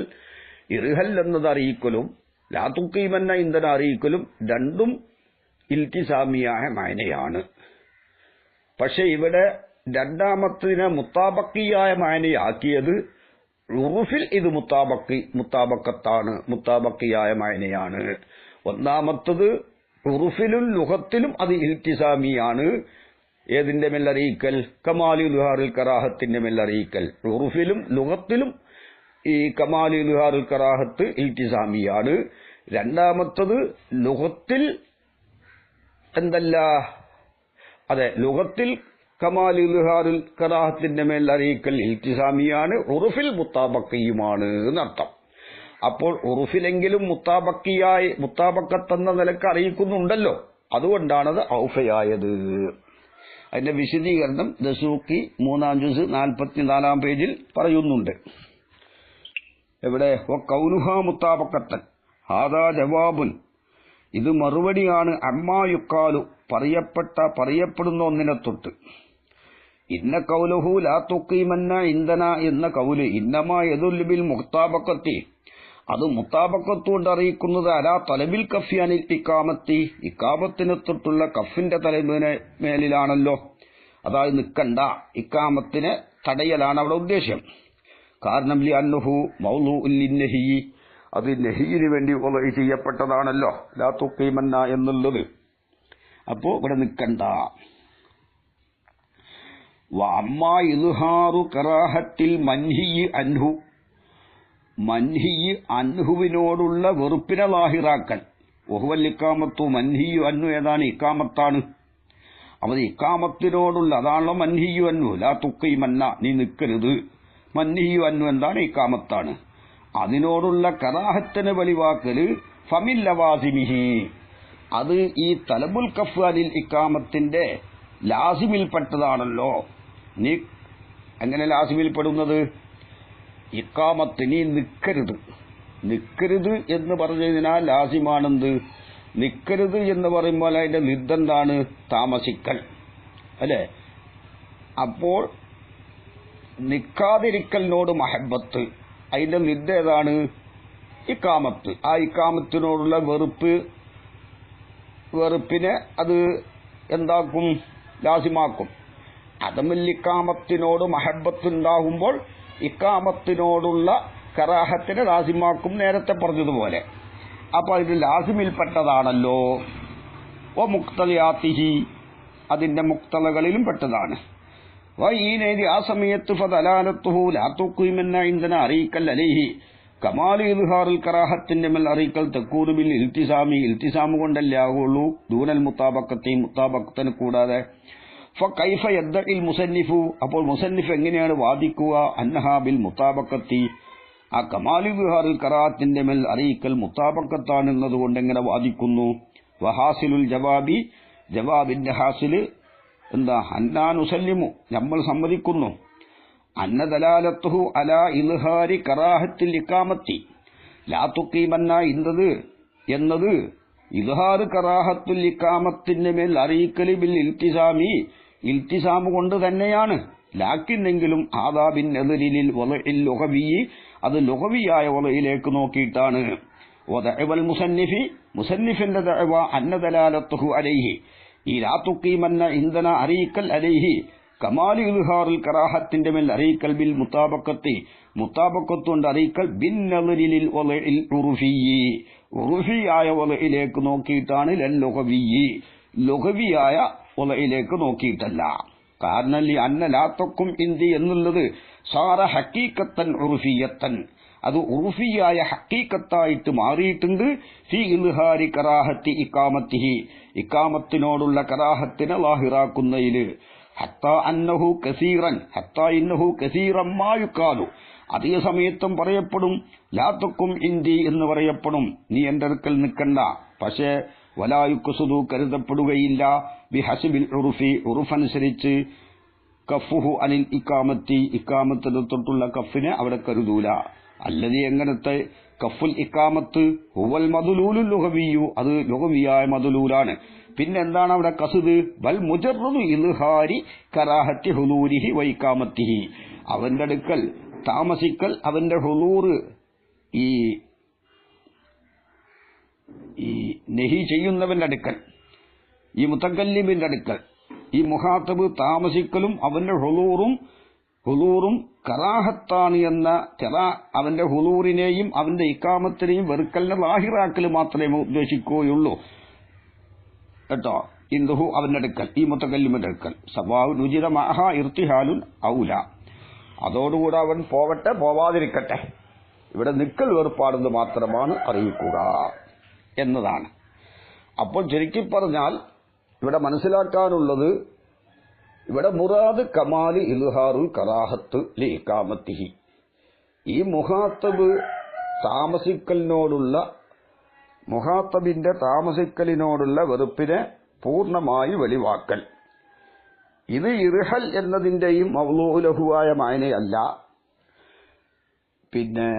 ഇർഹൽ എന്നത് അറിയിക്കലും ലാ തുഖീമന്ന ഇൻദന അറിയിക്കലും രണ്ടും ഇൽത്തിസാമിയായ മാനയാണ്. പക്ഷെ ഇവിടെ രണ്ടാമത്തതിനെ മുത്താബക്കിയായ മാനയാക്കിയത് ഉറുഫിൽ ഇത് മുത്താബക്കത്താണ്, മുത്താബക്കിയായ മാനയാണ്. ഒന്നാമത്തത് ഉറുഫിലും ലുഗത്തിലും അത് ഇൽത്തിസാമിയാണ്. ഏതിന്റെ മേൽ അറിയിക്കൽ? കമാലി ഇദ്ഹാറുൽ കറാഹത്തിന്റെ മേൽ അറിയിക്കൽ. ഉറുഫിലും ലുഗത്തിലും ഈ കമാലി ഇദ്ഹാറുൽ കറാഹത്ത് ഇൽത്തിസാമിയാണ്. രണ്ടാമത്തത് ലുഗത്തിൽ എന്തല്ല, അതെ, ലുഗത്തിൽ കമാൽ ഇദ്ഹാറുൽ കറാഹത്തിന്റെ മേൽ അറിയിക്കൽ ഇൽത്തിസാമിയാണ്, ഉറുഫിൽ മുത്താബക്കിയുമാണ് എന്നർത്ഥം. അപ്പോൾ ഉറുഫിലെങ്കിലും മുത്താബക്കത്തെന്ന നിലക്ക് അറിയിക്കുന്നുണ്ടല്ലോ, അതുകൊണ്ടാണത് ഔഫയായത്. അതിന്റെ വിശദീകരണം ദസൂഖി 3-ാം ജുസ് 44-ാം പേജിൽ പറയുന്നുണ്ട്. എവിടെ? കൗനുഹ മുത്താബക്കത്തൻ ഹാദാ ജവാബുൻ, ഇത് മറുപടിയാണ്. അമ്മാ യുക്കാലു, പറയപ്പെടുന്ന ഒന്നിനെ തൊട്ട്. ഇന്ന കൗലുഹു ലാ തുഖീമന്ന ഇൻദന എന്ന കൗല് ഇന്നമാ യദുല്ലു ബിൽ മുത്താബക്കത്തി, അത് മുത്താബക്കത്തുകൊണ്ട് അറിയിക്കുന്നത് അലാ തലബിൽ കഫി അനിൽ ഇക്കാമത്തി, ഇക്കാമത്തിനെ തൊട്ടുള്ള കഫിന്റെ തലബിന് മേലിലാണല്ലോ. അതായത് നിൽക്കണ്ട, ഇക്കാമത്തിനെ തടയലാണ് അവിടെ ഉദ്ദേശ്യം. കാരണം ലി അന്നഹു മൗലൂഉൻ ലിന്നഹി, അത് നഹിയിന് വേണ്ടി ചെയ്യപ്പെട്ടതാണല്ലോ ലാ തുഖീമന്ന എന്നുള്ളത്. അപ്പോ ഇവിടെ നിൽക്കണ്ട. വഅമ്മാ ഇദ്ഹാറു കറാഹത്തിൽ മൻഹിയി അൻഹു, മൻഹിയി അൻഹുവിനോടുള്ള വെറുപ്പിനെ ലാഹിറാക്കൽ. വഹുവൽ ഇക്കാമത്തു, മൻഹിയു അൻഹു ഏതാണ്? ഇക്കാമത്താണ്. അവത് ഇക്കാമത്തിനോടുള്ള അതാണല്ലോ മൻഹിയു അൻഹു. ലാ തുഖീമന്ന, നീ നിൽക്കരുത്. മൻഹിയു അൻഹു എന്താണ്? ഇക്കാമത്താണ്. അതിനോടുള്ള കറാഹത്തിന് വെളിവാക്കല് ഫമിൽ ലവാസിമിഹി, അത് ഈ തലബുൽ കഫ് അനിൽ ഇക്കാമത്തിന്റെ ലാസിമിൽപ്പെട്ടതാണല്ലോ. നീ എങ്ങനെ ലാസിമിൽപ്പെടുന്നത്? ഇക്കാമത്ത്, നീ നിൽക്കരുത്. നിൽക്കരുത് എന്ന് പറഞ്ഞതിനാൽ ലാസിമാണെന്ത്? നിൽക്കരുത് എന്ന് പറയുമ്പോൾ അതിന്റെ നിദ്ദെന്താണ്? താമസിക്കൽ, അല്ലെ? അപ്പോൾ നിൽക്കാതിരിക്കലിനോട് മഹബത്ത്, അതിന്റെ നിദ്ദ ഏതാണ്? ഇക്കാമത്ത്. ആ ഇക്കാമത്തിനോടുള്ള വെറുപ്പിനെ അത് എന്താക്കും? ലാസിമാക്കും. അതമിൽ ഇക്കാമത്തിനോട് മഹബത്ത് ഉണ്ടാകുമ്പോൾ ഇക്കാമത്തിനോടുള്ള കറാഹത്തിനെ ലാസിമാക്കും, നേരത്തെ പറഞ്ഞതുപോലെ. അപ്പൊ ഇത് ലാസിമിൽപ്പെട്ടതാണല്ലോ. ഓ മുക്തലിയാത്തിഹി, അതിന്റെ മുക്തലകളിലും പെട്ടതാണ്. വൈനേതി, ആ സമയത്ത് ഫദലാലത്തുഹു ലാ തുഖീമന്ന ഇൻദന അറീക്കൽ അലൈഹി കമാലി ഇദ്ഹാറുൽ കറാഹത്തിന്റെ മേൽ അറിയിക്കൽ തക്കൂനു ബിൽ ഇൽത്തിസാമി, ഇൽത്തിസാമു കൊണ്ടല്ലേ ആകുള്ളൂ, ദൂനൽ മുത്താബക്കത്തി, മുത്താബക്കത്തിന് കൂടാതെ. ഫകൈഫ യദ്ദഇൽ മുസന്നിഫു, അപ്പോൾ മുസന്നിഫ് എങ്ങനെയാണ് വാദിക്കുക, അന്നഹാ ബിൽ മുത്താബക്കത്തി, ആ കമാലി ഇദ്ഹാറുൽ കറാഹത്തിന്റെ മേൽ അറിയിക്കൽ മുത്താബക്കത്താണ് എന്നതുകൊണ്ട് എങ്ങനെ വാദിക്കുന്നു. വഹാസിലുൽ ജവാബി, ജവാബിന്റെ ഹാസില് എന്താ, അന്നാ നുസല്ലിമു, നമ്മൾ സമ്മതിക്കുന്നു, അന്ന ദലാലത്തുഹു അലാ ഇൽഹാരി കറാഹത്തിൽ ഇഖാമത്തി ലാ തുഖീമന്ന എന്നത് ഇൽഹാർ കറാഹത്തുൽ ഇഖാമത്തിന്റെ മേൽ അറിയിക്കല് ബിൽ ഇൽത്തിസാമി, ഇൽത്തിസാമു കൊണ്ട് തന്നെയാണ്. ലാക്കിന്നെങ്കിലും ആദാബിൻ നെദരിലിൽ വലഇൽ ലുഗവി, അത് ലുഗവിയായ വലയിലേക്ക് നോക്കിയിട്ടാണ്. വദഅവൽ മുസന്നിഫി, മുസന്നിഫിന്റെ ദഅവ അന്ന ദലാലത്തുഹു അലൈഹി, ഈ ലാ തുഖീമന്ന ഇൻദന അറിയിക്കൽ അലൈഹി കമാലി ഇൽഹാറുൽ കറാഹത്തിന്റെ മേൽ അറിയിക്കൽ ബിൽ മുത്താബക്കത്തി, മുത്താബക്കത്തുകൊണ്ട് അറിയിക്കൽ ബിൻ നദരിലിൽ വലഇൽ ഉർഫിയി, ഉർഫിയായ വലയിലേക്ക് നോക്കിയിട്ടാണ്. ലൽ ലുഗവി, ലുഗവിയായ വലയിലേക്ക് നോക്കിയിട്ടല്ല. കാരണം അന്ന ലാ തക്കും ഇന്ദി എന്നുള്ളത് സാറ ഹഖീഖത്തൻ ഉർഫിയത്തൻ, അത് ഉർഫിയായ ഹഖീഖത്തായിട്ട് മാറിയിട്ടുണ്ട്. ഫി ഇൽഹാരി കറാഹത്തി ഇഖാമത്തിഹി, ഇഖാമത്തിനോടുള്ള കറാഹത്തിനെ ലാഹിറാക്കുന്നതില്. ഹത്താ അന്നഹു കസീറൻ, ഹത്താ ഇന്നഹു കസീറൻ മാ യുഖാലു, അതേ സമയത്തും പറയപ്പെടും ലാ തക്കും ഇന്ദി എന്ന് പറയപ്പെടും, നീ എന്റെ അടുക്കൽ നിൽക്കണ്ട. പക്ഷേ വലാ യുഖ്സുദു, കരുതപ്പെടുകയില്ല, ബിഹസ്ബിൽ ഉർഫി, ഉർഫനുസരിച്ച്, കഫുഹു അനിൽ ഇഖാമത്തി, ഇഖാമത്തിന് തൊട്ടുള്ള കഫിനെ അവിടെ കരുതൂല. അല്ലതി, എങ്ങനത്തെ കഫുൽ ഇഖാമത്ത്, ഹുവൽ മദ്ലൂലുൽ ലുഗവിയു, അത് ലുഗവിയായ മദ്ലൂലാണ്. പിന്നെന്താണ് അവിടെ കസ്ദ്, ബൽ മുജറദു ഇൽഹാരി കറാഹത്തി ഹുലൂരിഹി വ ഇഖാമത്തിഹി, അവന്റെ അടുക്കൽ താമസിക്കൽ, അവന്റെ ഹുലൂർ, ഈ നെഹി ചെയ്യുന്നവന്റെ അടുക്കൽ, ഈ മുതക്കല്ലിമിന്റെ അടുക്കൽ, ഈ മുഖാത്തബ് താമസിക്കലും അവന്റെ ഹുലൂറും കറാഹത്താണ് എന്ന അവന്റെ ഹുലൂറിനെയും അവന്റെ ഇഖാമത്തിനെയും വെറുക്കലിനെ ലാഹിറാക്കൽ മാത്രമേ ഉദ്ദേശിക്കുകയുള്ളൂ കേട്ടോ. ഇന്ദുഹു, അവന്റെ അടുക്കൽ, ഈ മുതക്കല്ലിമിന്റെ അടുക്കൽ, സവാഉ നുജിറ മഅഹ ഇർതിഹാലുൻ ഔല, അതോടുകൂടെ അവൻ പോവട്ടെ പോവാതിരിക്കട്ടെ, ഇവിടെ നിക്കൽ വേർപാടെന്ന് മാത്രമാണ് അറിയിക്കുക എന്നതാണ്. അപ്പോൾ ചുരുക്കി പറഞ്ഞാൽ ഇവിടെ മനസ്സിലാക്കാനുള്ളത്, ഇവിടെ മുറാദ് കമാലി ഇൽഹാറുൽ കറാഹത്ത് ലി ഇഖാമത്തിഹി, ഈ മുഖാത്തബ് താമസിക്കലിനോടുള്ള, മുഖാത്തബിന്റെ താമസിക്കലിനോടുള്ള വെറുപ്പിനെ പൂർണ്ണമായി വെളിവാക്കൽ. ഇത് ഇർഹൽ എന്നതിന്റെയും മൗലൂലഹുവായ മായനയല്ല. പിന്നെ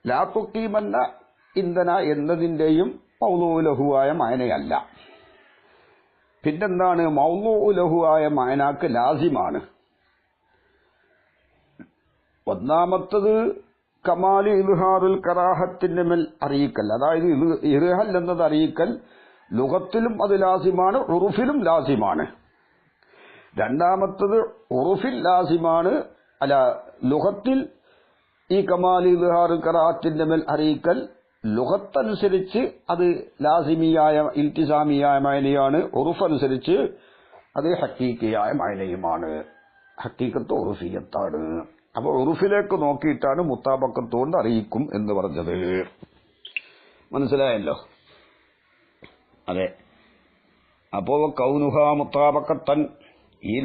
ലാ തുഖീമന്ന ഇന്ധന എന്നതിന്റെയും മൗലൂലഹുവായ മായനയല്ല. പിന്നെന്താണ്, മൗലൂലഹുവായ മായനാക്ക് ലാസിമാണ്. ഒന്നാമത്തത് കമാലി ഇൽഹാറുൽ കറാഹത്തിന്റെ മേൽ അറിയിക്കൽ, അതായത് ഇർഹൽ എന്നത് അറിയിക്കൽ ലുഗത്തിലും അത് ലാസിമാണ്, ഉറുഫിലും ലാസിമാണ്. രണ്ടാമത്തത് ഉറുഫിൽ ലാസിമാണ്, അല്ല ലുഗത്തിൽ ഈ കമാലി ഇൽഹാറുൽ കറാഹത്തിന്റെ മേൽ അറിയിക്കൽ ലുഗത്തനുസരിച്ച് അത് ലാസിമിയായ ഇൽത്തിസാമിയായ മഅനയാണ്, ഉറുഫനുസരിച്ച് അത് ഹഖീഖിയായ മഅനയുമാണ്. ഹഖീഖത്ത് ഉറുഫിയത്താണ്. അപ്പോൾ ഉറുഫിലേക്ക് നോക്കിയിട്ടാണ് മുത്താബക്കത്തുകൊണ്ട് അറിയിക്കും എന്ന് പറഞ്ഞത്. മനസ്സിലായല്ലോ? അതെ. അപ്പോ കൗനുഹ മുത്താബക്കത്തൻ, ഈ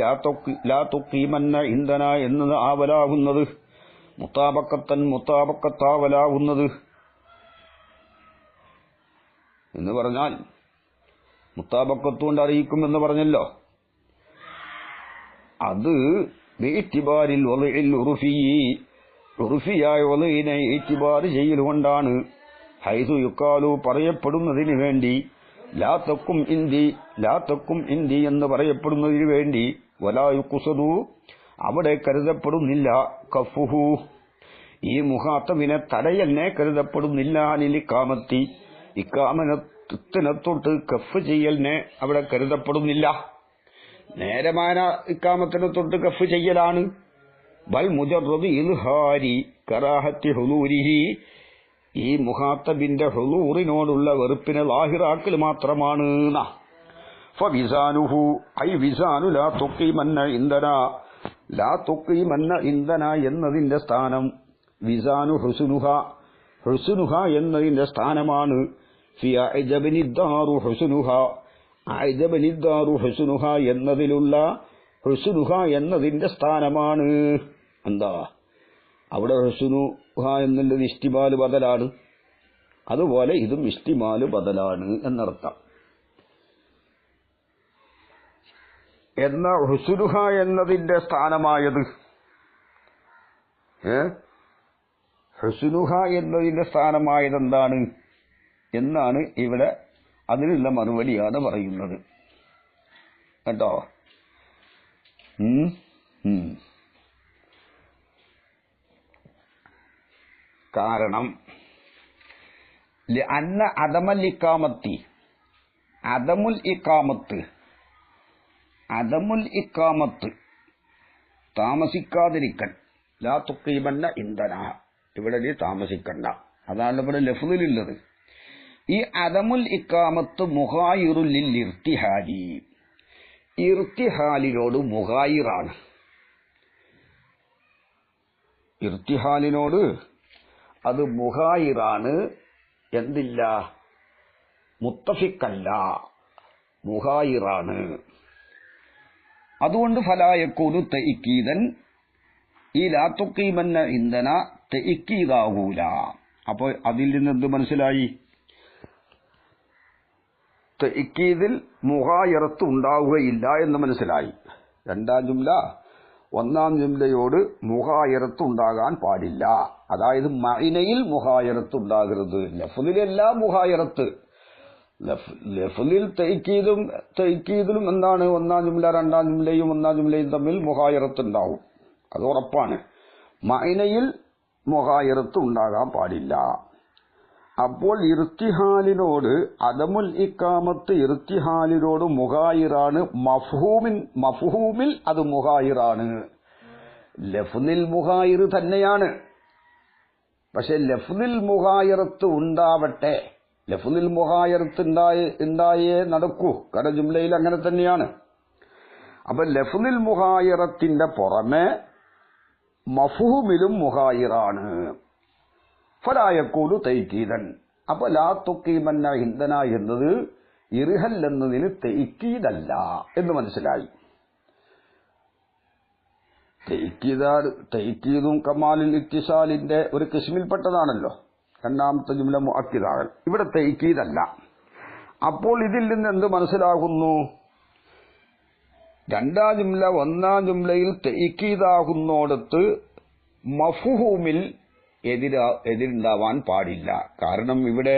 ലാ തുഖീമന്ന ഇന്ധന എന്നത് ആവലാകുന്നത്, മുത്താബക്കത്തൻ മുത്താബക്കത്താവലാകുന്നത് എന്ന് പറഞ്ഞാൽ മുത്താബക്കത്തുകൊണ്ട് അറിയിക്കും എന്ന് പറഞ്ഞല്ലോ. അത് ബിഇത്തിബാരിൽ വലഇൽ ഉറുഫിയായ വലഇനെ ഇത്തിബാർ ചെയ്യലുകൊണ്ടാണ്. ഹൈസു യുക്കാലു, പറയപ്പെടുന്നതിന് വേണ്ടി, ലാ തക്കും ഇന്ദി എന്ന് പറയപ്പെടുന്നതിന് വേണ്ടി, വലാ യുഖ്സദു, അവിടെ കരുതപ്പെടുന്നില്ല, കഫുഹു, ഈ മുഖാത്തബിനെ തടയലിനെ കരുതപ്പെടുന്നില്ല, അനിൽ ഇഖാമത്തി, ഇഖാമത്തിനെ തൊട്ട് കഫ് ചെയ്യലിനെ അവിടെ കരുതപ്പെടുന്നില്ല. നേരമായ ഇഖാമത്തിനെ തൊട്ട് കഫ് ചെയ്യലാണ്, ബൽ മുജറദ് ഇൽഹാരി കറാഹത്തി ഹുലൂരിഹി, ഈ മുഖാത്തബിന്റെ ഹുലൂറിനോടുള്ള വെറുപ്പിനെ ലാഹിറാക്കൽ മാത്രമാണ്. ഫവിസാനുഹു ഐ വിസാനു ലാ തുഖീമന്ന ഇൻദനാ, ലാ തുഖീമന്ന ഇൻദന എന്നതിന്റെ സ്ഥാനം വിസാനു ഹുസ്നുഹ, ഹുസ്നുഹ എന്നതിന്റെ സ്ഥാനമാണ്. ഫി അഅജബനി ദാറു ഹുസ്നുഹ, അഅജബനി ദാറു ഹുസ്നുഹ എന്നതിലുള്ള ഹുസ്നുഹ എന്നതിന്റെ സ്ഥാനമാണ്. എന്താ അവിടെ ഹുസ്നുഹ എന്നുള്ളത് ഇസ്തിമാല് ബദലാണ്, അതുപോലെ ഇതും ഇസ്തിമാല് ബദലാണ് എന്നർത്ഥം. എന്നാ ഹുസ്നുഹ എന്നതിന്റെ സ്ഥാനമായത്, ഹുസ്നുഹ എന്നതിന്റെ സ്ഥാനമായത് എന്താണ് എന്നാണ് ഇവിടെ അതിനുള്ള മറുപടിയാണ് പറയുന്നത് കേട്ടോ. കാരണം അന്ന അദമൽ ഇഖാമത്തി, അദമുൽ ഇഖാമത്ത്, അദമുൽ ഇഖാമത്ത് താമസിക്കാതിരിക്കൽ, ലാ തുഖീമന്ന ഇന്ധന, ഇവിടെ നീ താമസിക്കണ്ട, അതാണ് ഇവിടെ ലഫ്ളിലുള്ളത്. ഈ അദമുൽ ഇഖാമത്ത് മുഗായിറുൽ ലിൽ ഇർത്തിഹാലി, ഇർത്തിഹാലിനോട് മുഗായിറാണ്. ഇർത്തിഹാലിനോട് അത് മുഗായിറാണ്, എന്തില്ല മുത്തഫിക്കല്ല, മുഗായിറാണ്. അതുകൊണ്ട് ഫലായക്കൂനു തഇക്കീദൻ, ഈ ലാ തുഖീമന്ന ഇന്ധന തഇക്കീദാകൂല. അപ്പോൾ അതിൽ നിന്ന് എന്ത് മനസ്സിലായി? തഇക്കീദിൽ മുഗായിറത്ത് ഉണ്ടാവുകയില്ല എന്ന് മനസ്സിലായി. രണ്ടാം ജുംല ഒന്നാം ജുംലയോട് മുഗായിറത്ത് ഉണ്ടാകാൻ പാടില്ല, അതായത് മഅനയിൽ മുഗായിറത്ത് ഉണ്ടാകരുത്. ലഫ്ളിലെല്ലാം മുഗായിറത്ത്, ലഫ്ളിൽ തഅക്കീദിലും എന്താണ്, ഒന്നാം ജുംല രണ്ടാം ജുംലയും ഒന്നാം ജുംലയും തമ്മിൽ മുഗായിറത്ത് ഉണ്ടാവും, അത് ഉറപ്പാണ്. മഅനയിൽ മുഗായിറത്ത് ഉണ്ടാകാൻ പാടില്ല. അപ്പോൾ ഇർത്തിഹാലിനോട് അദമുൽ ഇഖാമത്ത് ഇർത്തിഹാലിനോട് മുഗായിറാണ്, മഫ്ഹൂമിൽ അത് മുഗായിറാണ്. ലഫ്ളിൽ മുഗായിർ തന്നെയാണ്, പക്ഷെ ലഫ്ളിൽ മുഗായിറത്ത് ഉണ്ടാവട്ടെ, ലഫ്ളിൽ മുഗായിറത്ത് ഉണ്ടായേ നടക്കൂ, കാരണം ജുംലയിൽ അങ്ങനെ തന്നെയാണ്. അപ്പൊ ലഫ്ളിൽ മുഗായിറത്തിന്റെ പുറമെ മഫ്ഹൂമിലും മുഗായിറാണ്. ഫലായക്കൂലു തൈക്കീദൻ, അപ്പൊ ലാ തുഖീമന്ന ഇന്ധന എന്നത് ഇർഹൽ എന്നതിന് തൈക്കീദല്ല എന്ന് മനസ്സിലായി. തൈക്കീദും കമാലുൽ ഇത്തിസാലിന്റെ ഒരു കിസ്മിൽപ്പെട്ടതാണല്ലോ, രണ്ടാമത്തെ ജുംല മുഅക്കിദാകൽ, ഇവിടെ തൈക്കീദല്ല. അപ്പോൾ ഇതിൽ നിന്ന് എന്ത് മനസ്സിലാകുന്നു? രണ്ടാം ജുംല ഒന്നാം ജുംലയിൽ തൈക്കീദാകുന്നോടത്ത് മഫ്ഹൂമിൽ എതിരുണ്ടാവാൻ പാടില്ല. കാരണം ഇവിടെ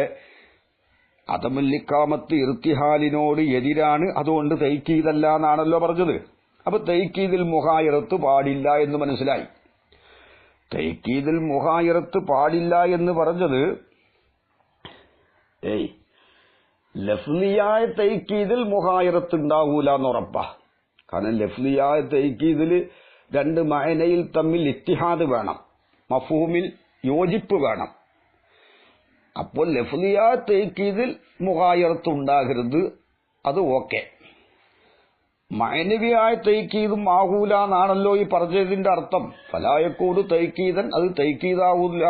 അദമുൽ ഇഖാമത്ത് ഇർത്തിഹാലിനോട് എതിരാണ്, അതുകൊണ്ട് തൈക്കീദല്ല എന്നാണല്ലോ പറഞ്ഞത്. അപ്പൊ തൈക്കീദിൽ മുഗായിറത്ത് പാടില്ല എന്ന് മനസ്സിലായി. തൈക്കീദിൽ മുഗായിറത്ത് പാടില്ല എന്ന് പറഞ്ഞത് ലഫ്ലിയായ തൈക്കീദിൽ മുഗായിറത്ത് ഉണ്ടാവൂല എന്നുറപ്പാ. കാരണം ലഫ്ലിയായ തൈക്കീദിൽ രണ്ട് മഅനയിൽ തമ്മിൽ ഇത്തിഹാദ് വേണം, മഫ്ഹൂമിൽ യോജിപ്പ് വേണം. അപ്പോൾ ലഫ്ലിയായ തൈക്കീദിൽ മുഗായിറത്ത് ഉണ്ടാകരുത്, അത് ഓക്കെ. മഅനവിയായ തൈക്കീദും ആകൂല എന്നാണല്ലോ ഈ പറഞ്ഞതിന്റെ അർത്ഥം. ഫലായക്കൂനു തൈക്കീദൻ, അത് തൈക്കീദാകൂല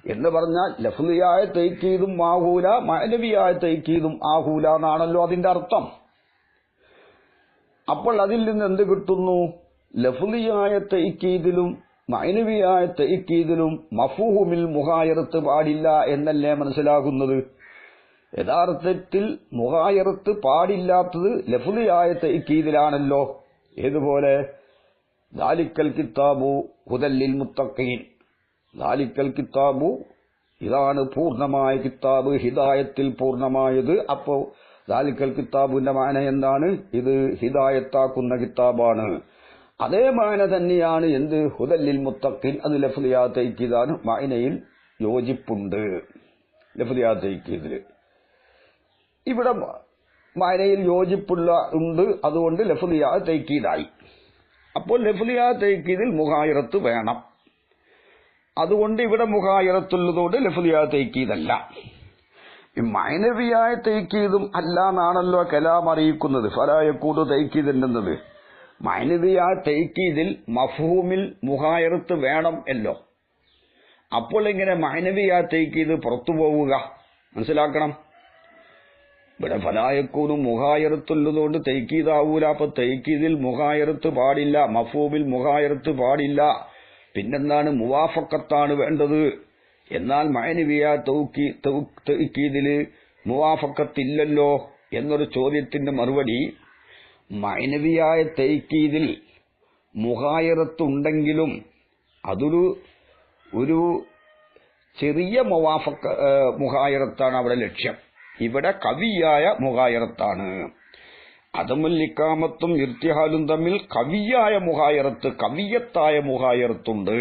എന്ന് പറഞ്ഞാൽ ലഫ്ലിയായ തൈക്കീദും ആകൂല, മഅനവിയായ തൈക്കീദും ആകൂല എന്നാണല്ലോ അതിന്റെ അർത്ഥം. അപ്പോൾ അതിൽ നിന്ന് എന്ത് കിട്ടുന്നു? ലഫ്ലിയായ തൈക്കീദിലും മഅനവിയായ തൈക്കീദിലും മഫ്ഹൂമിൽ മുഗായിറത്ത് പാടില്ല എന്നല്ലേ മനസ്സിലാകുന്നത്. യഥാർത്ഥത്തിൽ മുഗായിറത്ത് പാടില്ലാത്തത് ലഫ്ലിയായ തൈക്കീദിലാണല്ലോ. ഏതുപോലെ ദാലിക്കൽ കിതാബു ഹുദൽ ലിൽ മുത്തഖീൻ, ദാലിക്കൽ കിതാബു, ഇതാണ് പൂർണ്ണമായ കിതാബ്, ഹിദായത്തിൽ പൂർണ്ണമായത്. അപ്പോ ദാലിക്കൽ കിതാബിന്റെ മാന എന്താണ്? ഇത് ഹിദായത്താക്കുന്ന കിതാബാണ്. അതേ മാന തന്നെയാണ് എന്ത്? ഹുദൽ ലിൽ മുത്തഖീൻ, അത് ലഫ്ലിയാ തൈക്കീദാണ്, മാനയിൽ യോജിപ്പുണ്ട് ലഫ്ലിയാ തൈക്കീദിൽ. ഇവിടെ മാനയിൽ യോജിപ്പുള്ള ഉണ്ട്, അതുകൊണ്ട് ലഫ്ലിയാ തൈക്കീദായി. അപ്പോൾ ലഫ്ലിയായ തൈക്കീദിൽ മുഗായിറത്ത് വേണം. അതുകൊണ്ട് ഇവിടെ മുഗായിറത്തുള്ളതുകൊണ്ട് ലഫ്ലിയായ തൈക്കീദല്ല. മഅനവിയായ തൈക്കീദും അല്ല എന്നാണല്ലോ കലാം അറിയിക്കുന്നത്. ഫലാ യകൂനു തൈക്കീദ് എന്നത് മഅനവിയായ തൈക്കീദിൽ മഫ്ഹൂമിൽ മുഗായിറത്ത് വേണം അല്ലോ. അപ്പോൾ എങ്ങനെ മഅനവിയായ തൈക്കീദ് പുറത്തു പോവുക? മനസ്സിലാക്കണം. ഇവിടെ ഫലാ യകൂനു മുഗായിറത്തുള്ളതുകൊണ്ട് തൈക്കീദാവൂല. അപ്പൊ തൈക്കീദിൽ മുഗായിറത്ത് പാടില്ല, മഫ്ഹൂമിൽ മുഗായിറത്ത് പാടില്ല. പിന്നെന്താണ്? മുവാഫക്കത്താണ് വേണ്ടത്. എന്നാൽ മഅനവിയായ തൗക്കീദില് മുവാഫക്കത്തില്ലല്ലോ എന്നൊരു ചോദ്യത്തിന്റെ മറുപടി, മഅനവിയായ തൗക്കീദിൽ മുഗായിറത്തുണ്ടെങ്കിലും ഒരു ചെറിയ മുഗായിറത്താണ് അവിടെ ലക്ഷ്യം. ഇവിടെ കവിയായ മുഗായിറത്താണ്. അദമുൽ ഇഖാമത്തും ഇർത്തിഹാലും തമ്മിൽ കവിയായ മുഗായിറത്ത്, കവിയത്തായ മുഗായിറത്തുണ്ട്.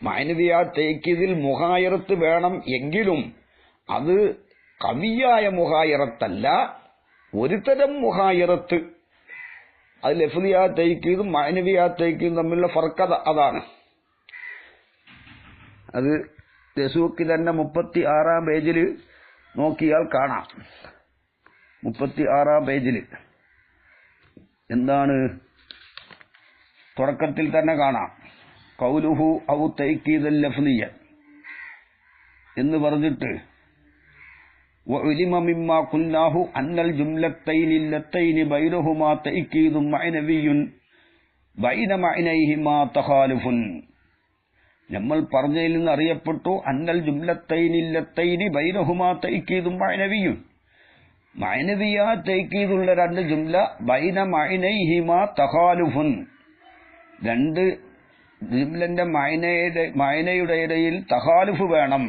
മഅനവിയായ തൗക്കീദിൽ മുഗായിറത്ത് വേണം എങ്കിലും അത് കവിയായ മുഗായിറത്തല്ല, ഒരു തരം മുഗായിറത്ത്. അത് ലഫ്ലിയായ തൗക്കീദും മഅനവിയായ തൗക്കീദും തമ്മിലുള്ള ഫർഖ് അതാണ്. അത് ദസൂഖി തന്നെ 36 പേജിൽ നോക്കിയാൽ കാണാം. 36 പേജിൽ എന്താണ്? തുടക്കത്തിൽ തന്നെ കാണാം, ഖൗലുഹു ഔ തൗക്കീദൽ ലഫ്ലിയ്യ എന്ന് പറഞ്ഞിട്ട് വഉലിമ മിമ്മാ ഖുൽനാഹു അന്നൽ ജുംലത്തൈനി ലത്തൈനി ബൈനഹുമാ തൗക്കീദും മഅനവിയ്യുൻ ബൈന മഅനൈഹിമാ തഖാലുഫുൻ. നമ്മൾ പറഞ്ഞതിൽ നിന്ന് അറിയപ്പെട്ടു അന്നൽ ജുംലത്തൈനി ലത്തൈനി ബൈനഹുമാ തൗക്കീദും മഅനവിയ്യുൻ, മഅനവിയായ തൗക്കീദുള്ള രണ്ട് ജുംല ബൈന മഅനൈഹിമാ തഖാലുഫുൻ, രണ്ട് ജുംലന്റെ മഅനയുടെ ഇടയിൽ തഖാലുഫ് വേണം.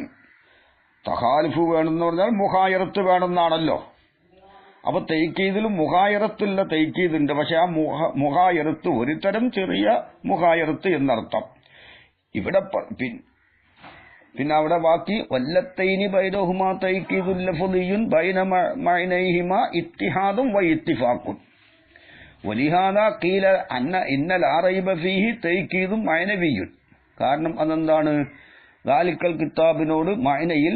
തഖാലുഫ് വേണമെന്ന് പറഞ്ഞാൽ മുഗായിറത്ത് വേണമെന്നാണല്ലോ. അപ്പൊ തൗക്കീദിലും മുഗായിറത്തുള്ള തൗക്കീദുണ്ട്. പക്ഷെ ആ മുഗായിറത്ത് ഒരു തരം ചെറിയ മുഗായിറത്ത് എന്നർത്ഥം. ഇവിടെ പിന്നെ അവിടെ ബാക്കി വല്ലത്തൈനി ബൈനഹുമാ തൗക്കീദുൽ ലഫ്ളിയ്യുൻ ബൈന മഅനൈഹിമാ ഇത്തിഹാദും വ ഇത്തിഫാഖുൻ വലിഹാദാ ഖീല ഇന്ന ലാ റൈബ ഫീഹി തൗക്കീദും മഅനവിയ്യുൻ. കാരണം അതെന്താണ്? ദാലിക്കൽ കിതാബിനോട് മഅനയിൽ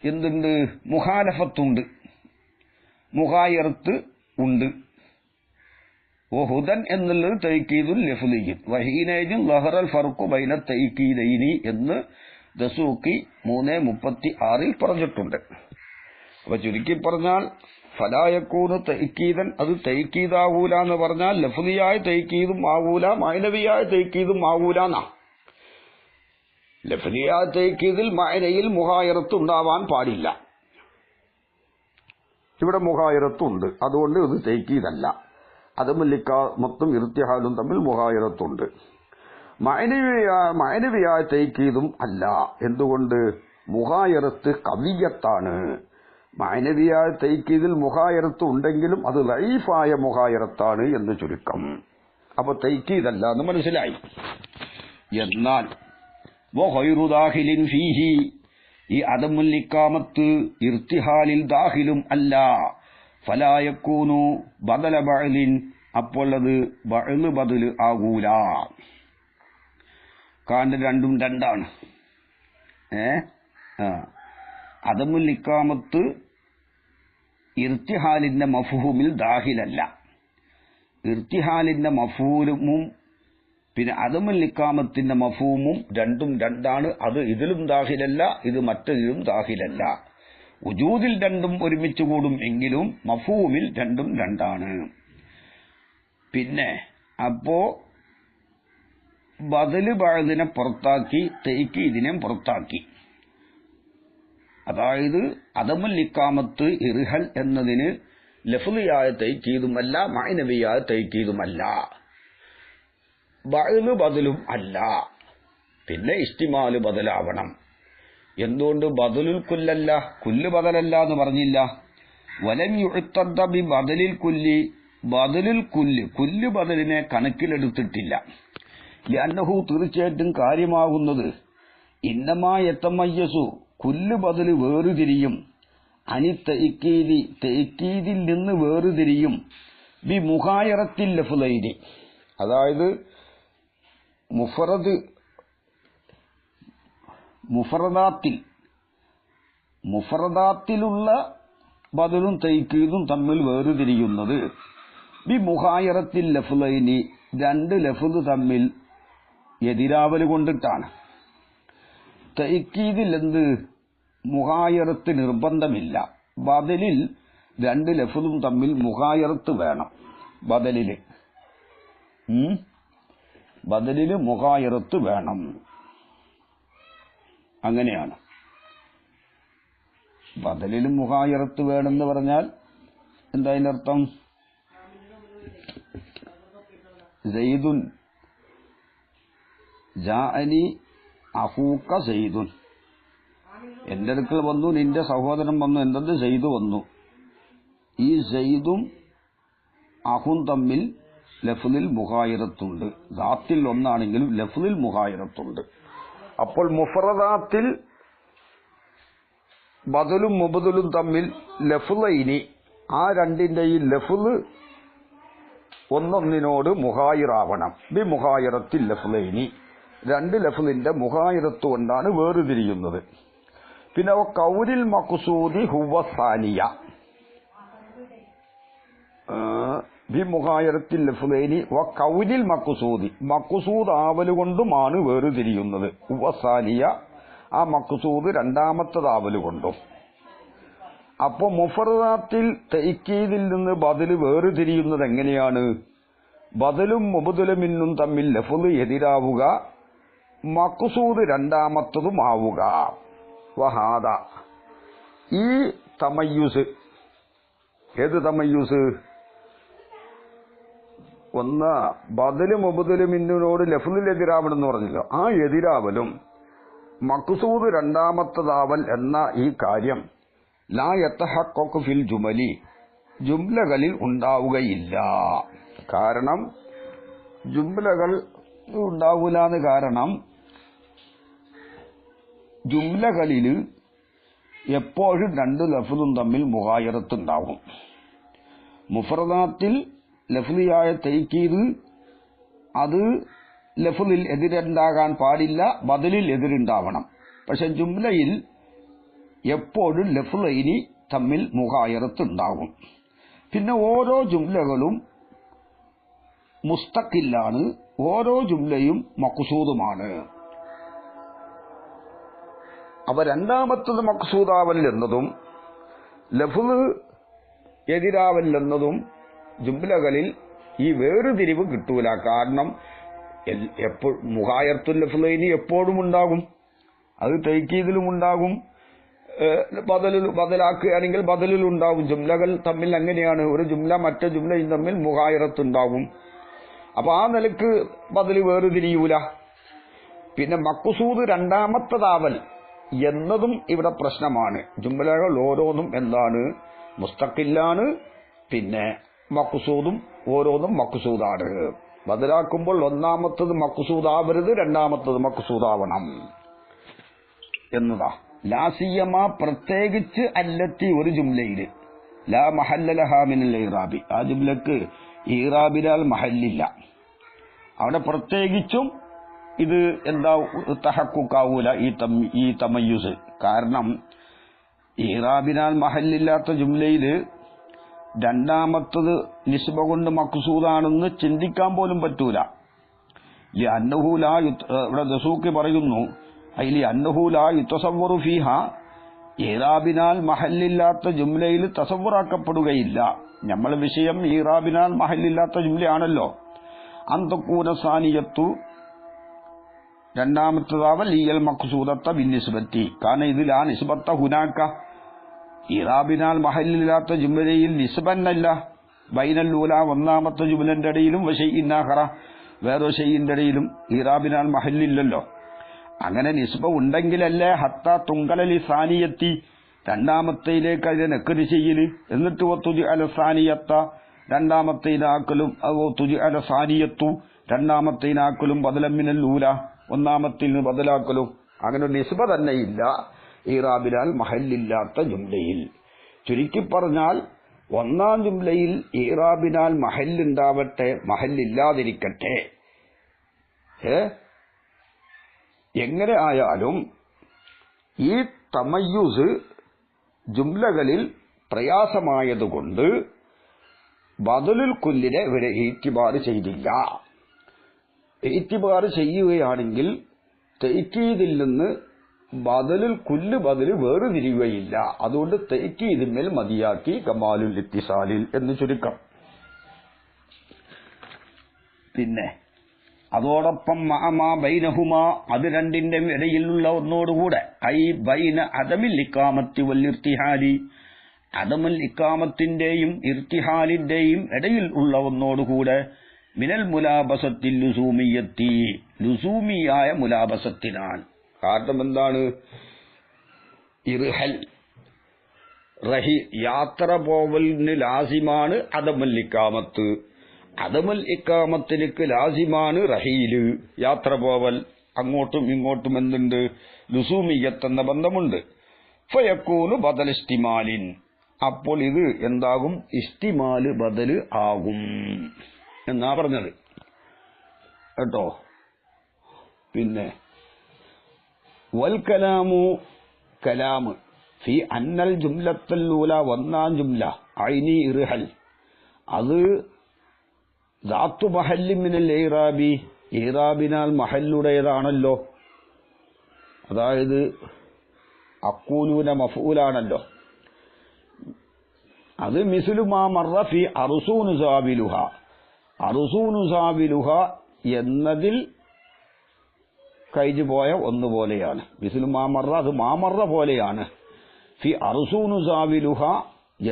എന്തുണ്ട്? മുഖാലഫത്തുണ്ട്, മുഗായിറത്ത് ഉണ്ട്. ഹുദൻ എന്നുള്ളത് തൗക്കീദുൽ ലഫ്ളിയ്യുൻ വഹീനൈദിൻ ലഹറൽ ഫർഖു ബൈന തൗക്കീദൈനി എന്ന് ദസൂഖി 3:36 പറഞ്ഞിട്ടുണ്ട്. അപ്പൊ ചുരുക്കി പറഞ്ഞാൽ ഫലാ യകൂനു തൗക്കീദൻ, അത് തൗക്കീദാവൂല എന്ന് പറഞ്ഞാൽ ലഫ്ളിയായ തൗക്കീദും ആവൂല, മഅനവിയായ തൗക്കീദും ആവൂല. ലഫ്ളിയായ തൗക്കീദിൽ മഅനയിൽ മുഗായിറത്ത് ഉണ്ടാവാൻ പാടില്ല. ഇവിടെ മുഗായിറത്തുണ്ട്, അതുകൊണ്ട് ഇത് തൗക്കീദല്ല. അദമുൽ ഇഖാമത്തും ഇർത്തിഹാലും തമ്മിൽ മുഗായിറത്തുണ്ട്. മഅനവിയായ തൗക്കീദും അല്ല. എന്തുകൊണ്ട്? മുഗായിറത്ത് കവിയത്താണ്. മഅനവിയായ തൗക്കീദിൽ മുഗായിറത്ത് ഉണ്ടെങ്കിലും അത് ലഈഫായ മുഗായിറത്താണ് എന്ന് ചുരുക്കം. അപ്പൊ തൗക്കീദല്ല എന്ന് മനസ്സിലായി. എന്നാൽ വഗൈറു ദാഖിലിൻ ഫീഹി, ഈ അദമുൽ ഇഖാമത്ത് ഇർത്തിഹാലിൽ ദാഖിലും അല്ല. ഫലാ യകൂനു ബദല ബഅലിൻ, അപ്പോൾ അത് ബഅല് ബദല് ആകൂല. കാരണം രണ്ടും രണ്ടാണ്. അദമുൽ ഇഖാമത്ത് ഇർത്തിഹാലിന്റെ മഫ്ഹൂമിൽ ദാഖിലല്ല. ഇർത്തിഹാലിന്റെ മഫ്ഹൂമും പിന്നെ അദമുൽ ഇഖാമത്തിന്റെ മഫ്ഹൂമും രണ്ടും രണ്ടാണ്. അത് ഇതിലും ദാഖിലല്ല, ഇത് മറ്റതിലും ദാഖിലല്ല. വുജൂദിൽ രണ്ടും ഒരുമിച്ച് കൂടും എങ്കിലും മഫ്ഹൂമിൽ രണ്ടും രണ്ടാണ്. പിന്നെ അപ്പോ ബദല് ബഅദിനെ പുറത്താക്കി, തൗക്കീദിനെ പുറത്താക്കി. അതായത് അദമുൽ ഇഖാമത്ത് ഇർഹൽ എന്നതിന് ലഫ്ളിയായ തൗക്കീദുമല്ല, മഅനവിയായ തൗക്കീദുമല്ല, ബഅല് ബദലും അല്ല. പിന്നെ ഇസ്തിമാല് ബദലാവണം. എന്തുകൊണ്ട്? ബദലുൽ കുല്ലല്ല, കുല്ല് ബദലല്ല എന്ന് പറഞ്ഞില്ല. വലം യുഅ്തദ ബി ബദലിൽ കുല്ലി, ബദലുൽ കുല്ല് ബദലിനെ കണക്കിലെടുത്തിട്ടില്ല. ലഅന്നഹു, തീർച്ചയായിട്ടും കാര്യമാകുന്നത്, ഇന്നമാ യതമയ്യസു, കുല്ല് ബദല് വേറുതിരിയും, അനി തഅക്കീദി, തഅക്കീദിൽ നിന്ന് വേറുതിരിയും, ബി മുഗായിറത്തിൽ ലഫ്ളൈനി, അതായത് മുഫറദാത്തിലുള്ള ബദലും തൈക്കീദും തമ്മിൽ വേർതിരിയുന്നത് ബി മുഹായറത്തിൽ ലഫ്ലൈനി രണ്ട് ലഫ്ദ് തമ്മിൽ എതിരാവൽ കൊണ്ടിട്ടാണ്. തൈക്കീദിൽ എന്ത് മുഹായറത്ത് നിർബന്ധമില്ല. ബദലിൽ രണ്ട് ലഫ്ദും തമ്മിൽ മുഹായറത്ത് വേണം. ബദലില് മുഹായറത്ത് വേണം. അങ്ങനെയാണ്. ബദലില് മുഹായറത്ത് വേണമെന്ന് പറഞ്ഞാൽ എന്താ അതിന്റെ അർത്ഥം? സയ്യിദുൻ ജാഅനി അഖൂക സയ്യിദുൻ, എന്റെ അടുക്കൽ വന്നു, നിന്റെ സഹോദരൻ വന്നു, എന്തെന്ന് സയ്യിദ് വന്നു. ഈ സയ്യിദും അഖും തമ്മിൽ ലഫ്ലിൽ മുഹായിറത്തുണ്ട്. ദാത്തിൽ ഒന്നാണെങ്കിലും ലഫ്ലിൽ മുഹായിറത്തുണ്ട്. അപ്പോൾ മുഫറദാത്തിൽ ബദലും മുബദലും തമ്മിൽ ലഫ്ലൈനി, ആ രണ്ടിന്റെയും ലഫ്ല് ഒന്നൊന്നിനോട് മുഹായിറാവണം. ബി മുഹായിറത്തിൽ ലഫ്ലൈനി, രണ്ട് ലഫ്ലിന്റെ മുഹായിറത്ത് കൊണ്ടാണ് വേർതിരിയുന്നത്. പിന്നെ കൗരിൽ മഖ്സൂദി ഹുവ സാനിയ, ബി മുഹായിറത്തിൽ ലഫ്ലൈനി വ കൗരിൽ മഖ്സൂദി, മഖ്സൂദ് ആവലുകൊണ്ടുമാണ് വേർതിരിയുന്നത്. ഹുവ സാനിയ, ആ മഖ്സൂദ് രണ്ടാമത്തതാവലുകൊണ്ടും. അപ്പൊ മുഫറദാത്തിൽ തൈക്കീദിൽ നിന്ന് ബദല് വേർതിരിയുന്നത് എങ്ങനെയാണ്? ബദലും മുബദലുമിന്നും തമ്മിൽ ലഫ്ള് എതിരാവുക, മഖ്സൂദ് രണ്ടാമത്തതും ആവുക. വഹാദ, ഈ തമയ്യുസ്, ഏത് തമയ്യുസ്? ഒന്ന് ബദല് മുബദലുമിന്നോട് ലഫ്ളിൽ എതിരാവണമെന്ന് പറഞ്ഞല്ലോ, ആ എതിരാവലും മഖ്സൂദ് രണ്ടാമത്തതാവൽ എന്ന ഈ കാര്യം ലാ യതഹഖഖു ഫിൽ ജുമലി, ജുംലകളിൽ ഉണ്ടാവുകയില്ല. കാരണം ജുംലകൾ ഉണ്ടാവൂലാന്ന് കാരണം ജുംലകളിൽ എപ്പോഴും രണ്ട് ലഫ്ളും തമ്മിൽ മുഗായറത്ത് ഉണ്ടാവും. മുഫറദാത്തിൽ ലഫ്ലിയായ തൈക്കീദ് അത് ലഫ്ലിൽ എതിരുണ്ടാകാൻ പാടില്ല, ബദലിൽ എതിരുണ്ടാവണം. പക്ഷെ ജുംലയിൽ എപ്പോഴും ലഫ്ലൈനി തമ്മിൽ മുഗായറത്ത് ഉണ്ടാകും. പിന്നെ ഓരോ ജുംലകളും മുസ്തഖില്ലാണ്, ഓരോ ജുംലയും മഖ്സൂദുമാണ്. അവ രണ്ടാമത്തത് മഖ്സൂദാവൽ എന്നതും ലഫ്ള് എതിരാവൽ എന്നതും ജുംലകളിൽ ഈ വേറുതിരിവ് കിട്ടൂല. കാരണം മുഗായറത്തുൽ ലഫ്ലൈനി എപ്പോഴും ഉണ്ടാകും, അത് തൈക്കീദിലും ഉണ്ടാകും, ബദലാക്കുകയാണെങ്കിൽ ബദലിലുണ്ടാവും. ജുംലകൾ തമ്മിൽ അങ്ങനെയാണ്, ഒരു ജുംല മറ്റു ജുംലയും തമ്മിൽ മുഗായറത്തുണ്ടാകും. അപ്പൊ ആ നിലക്ക് ബദല് വേർതിരിയൂല. പിന്നെ മഖ്സൂദ് രണ്ടാമത്തതാവൽ എന്നതും ഇവിടെ പ്രശ്നമാണ്. ജുംലകൾ ഓരോന്നും എന്താണ്? മുസ്തഖില്ലാണ്. പിന്നെ മഖ്സൂദും ഓരോന്നും മഖ്സൂദാണ്. ബദലാക്കുമ്പോൾ ഒന്നാമത്തത് മഖ്സൂദാവരുത്, രണ്ടാമത്തത് മഖ്സൂദാവണം എന്നതാ. ലാസിയമ, പ്രത്യേകിച്ച് അല്ലത്തി, ഒരു ജുംലയില് ലാ മഹല്ല ലഹാ മിനൽ ഇറാബി, ആ ജുംലക്ക് ഇറാബിനാൽ മഹല്ലില്ല. അവിടെ പ്രത്യേകിച്ചും ഇത് എന്താ തഹഖുക്കാവൂല ഈ തമയ്യുസ്. കാരണം ഇറാബിനാൽ മഹല്ലില്ലാത്ത ജുംലയില് രണ്ടാമത്തത് നിസ്ബ കൊണ്ട് മഖ്സൂദാണെന്ന് ചിന്തിക്കാൻ പോലും പറ്റൂല. അന്നഹു ലാ, ഇവിടെ ദസൂഖി പറയുന്നു, അതിൽ അന്നഹു ലാ യുതസവ്വറു ഫീഹ, ഇറാബിനാൽ മഹല്ലില്ലാത്ത ജുംലയിൽ തസവ്വുറാക്കപ്പെടുകയില്ല. നമ്മൾ വിഷയം ഇറാബിനാൽ മഹല്ലില്ലാത്ത ജുംലയാണല്ലോ. അന്തകൂന സാനിയത്തു, രണ്ടാമത്തതാവൽ ലിയൽ മഖ്സൂദത്ത ബിന്നിസ്ബത്തി, കാരണം ഇതിൽ ആ നിസ്ബത്ത ഹുനാക്ക. ഇറാബിനാൽ മഹല്ലില്ലാത്ത ജുംലയിൽ നിസ്ബന്നല്ല, ബൈനല്ലൂല, ഒന്നാമത്തെ ജുംലന്റെ ഇടയിലും വശൈഇന്നാഖറ, വേറൊരു ഷെയ്യിന്റെ ഇടയിലും ഇറാബിനാൽ മഹല്ലില്ലല്ലോ. അങ്ങനെ നിസ്ബ ഉണ്ടെങ്കിലല്ലേ ഹത്ത തുങ്കലലി സാനിയത്തി, രണ്ടാമത്തേലേക്ക് അതിനെ നെക്കര് ചെയ്യല്. എന്നിട്ട് തുജി അല സാനിയത്ത, രണ്ടാമത്തേനാക്കലും, അതോ തുജി അല സാനിയത്തു, രണ്ടാമത്തേനാക്കലും, ബദലമിനൽ ഊല, ഒന്നാമത്തിൽ നിന്ന് ബദലാക്കലും. അങ്ങനെ ഒരു നിസ്ബ തന്നെയില്ല ഇറാബിനാൽ മഹല്ലില്ലാത്ത ജുംലയിൽ. ചുരുക്കി പറഞ്ഞാൽ ഒന്നാം ജുംലയിൽ ഇറാബിനാൽ മഹല്ലുണ്ടാവട്ടെ, മഹല്ലില്ലാതിരിക്കട്ടെ. എങ്ങനെ ആയാലും ഈ തമയ്യുസ് ജുംലകളിൽ പ്രയാസമായതുകൊണ്ട് ബദലുൽ കുല്ലിനെ ഇവരെ ഈത്തിബാർ ചെയ്തില്ല. ഈത്തിബാർ ചെയ്യുകയാണെങ്കിൽ തഅ്കീദിൽ നിന്ന് ബദലുൽ കുല്ല് ബദല് വേർതിരിയുകയില്ല. അതുകൊണ്ട് തഅ്കീദിന്മേൽ മതിയാക്കി കമാലുൽ ഇത്തിസാലിൽ എന്ന് ചുരുക്കം. പിന്നെ അതോടൊപ്പം മഅമാ ബൈനഹുമാ, അത് രണ്ടിന്റെ ഇടയിലുള്ള ഒന്നോടുകൂടെ, ഐ ബൈന അദമിൽ ഇഖാമത്തി വൽ ഇർതിഹാലി, അദമുൽ ഇഖാമത്തിന്റെയും ഇർതിഹാലിന്റെയും ഇടയിൽ ഉള്ള ഒന്നോടുകൂടെ, മിനൽ മുലാബസത്തിൽ ലുസൂമിയത്തി, ലുസൂമിയായ മുലാബസത്തിനാൽ. കാരണം എന്താണ്? ഇർഹൽ റഹി യാത്ര പോവലിന് ലാസിമാണ് അദമുൽ ഇഖാമത്ത്. അദമുൽ ഇഖാമത്തിലേക്ക് ലാസിമാണ് റഹീല്, യാത്ര പോവൽ. അങ്ങോട്ടും ഇങ്ങോട്ടും എന്തുണ്ട്? ലുസൂമിയത്ത് എന്ന ബന്ധമുണ്ട്. ഫയക്കൂനു ബദൽ ഇസ്തിമാലിൻ, അപ്പോൾ ഇത് എന്താകും? ഇസ്തിമാല് ബദല് ആകും എന്നാ പറഞ്ഞത് കേട്ടോ. പിന്നെ വൽ കലാമു, കലാമ് ഫി അന്നൽ ജുംലത്തുൽ ഒന്നാം ജുംല ഐനി ഇർഹൽ, അത് ദാത്തു മഹല്ലി മിനൽ ഇറാബി, ഇറാബിനാൽ മഹല്ലുടേതാണല്ലോ. അതായത് അക്കൂലൂന മഫൂലാണല്ലോ. അത് മിസ്ലുമാ മർറ ഫി അർസൂനു സാബിലുഹ, അർസൂനു സാബിലുഹ എന്നതിൽ കഴിഞ്ഞു പോയ ഒന്നുപോലെയാണ്. മിസ്ലുമാ മർറ, അത് മാമറ പോലെയാണ്. ഫി അർസൂനു സാബിലുഹ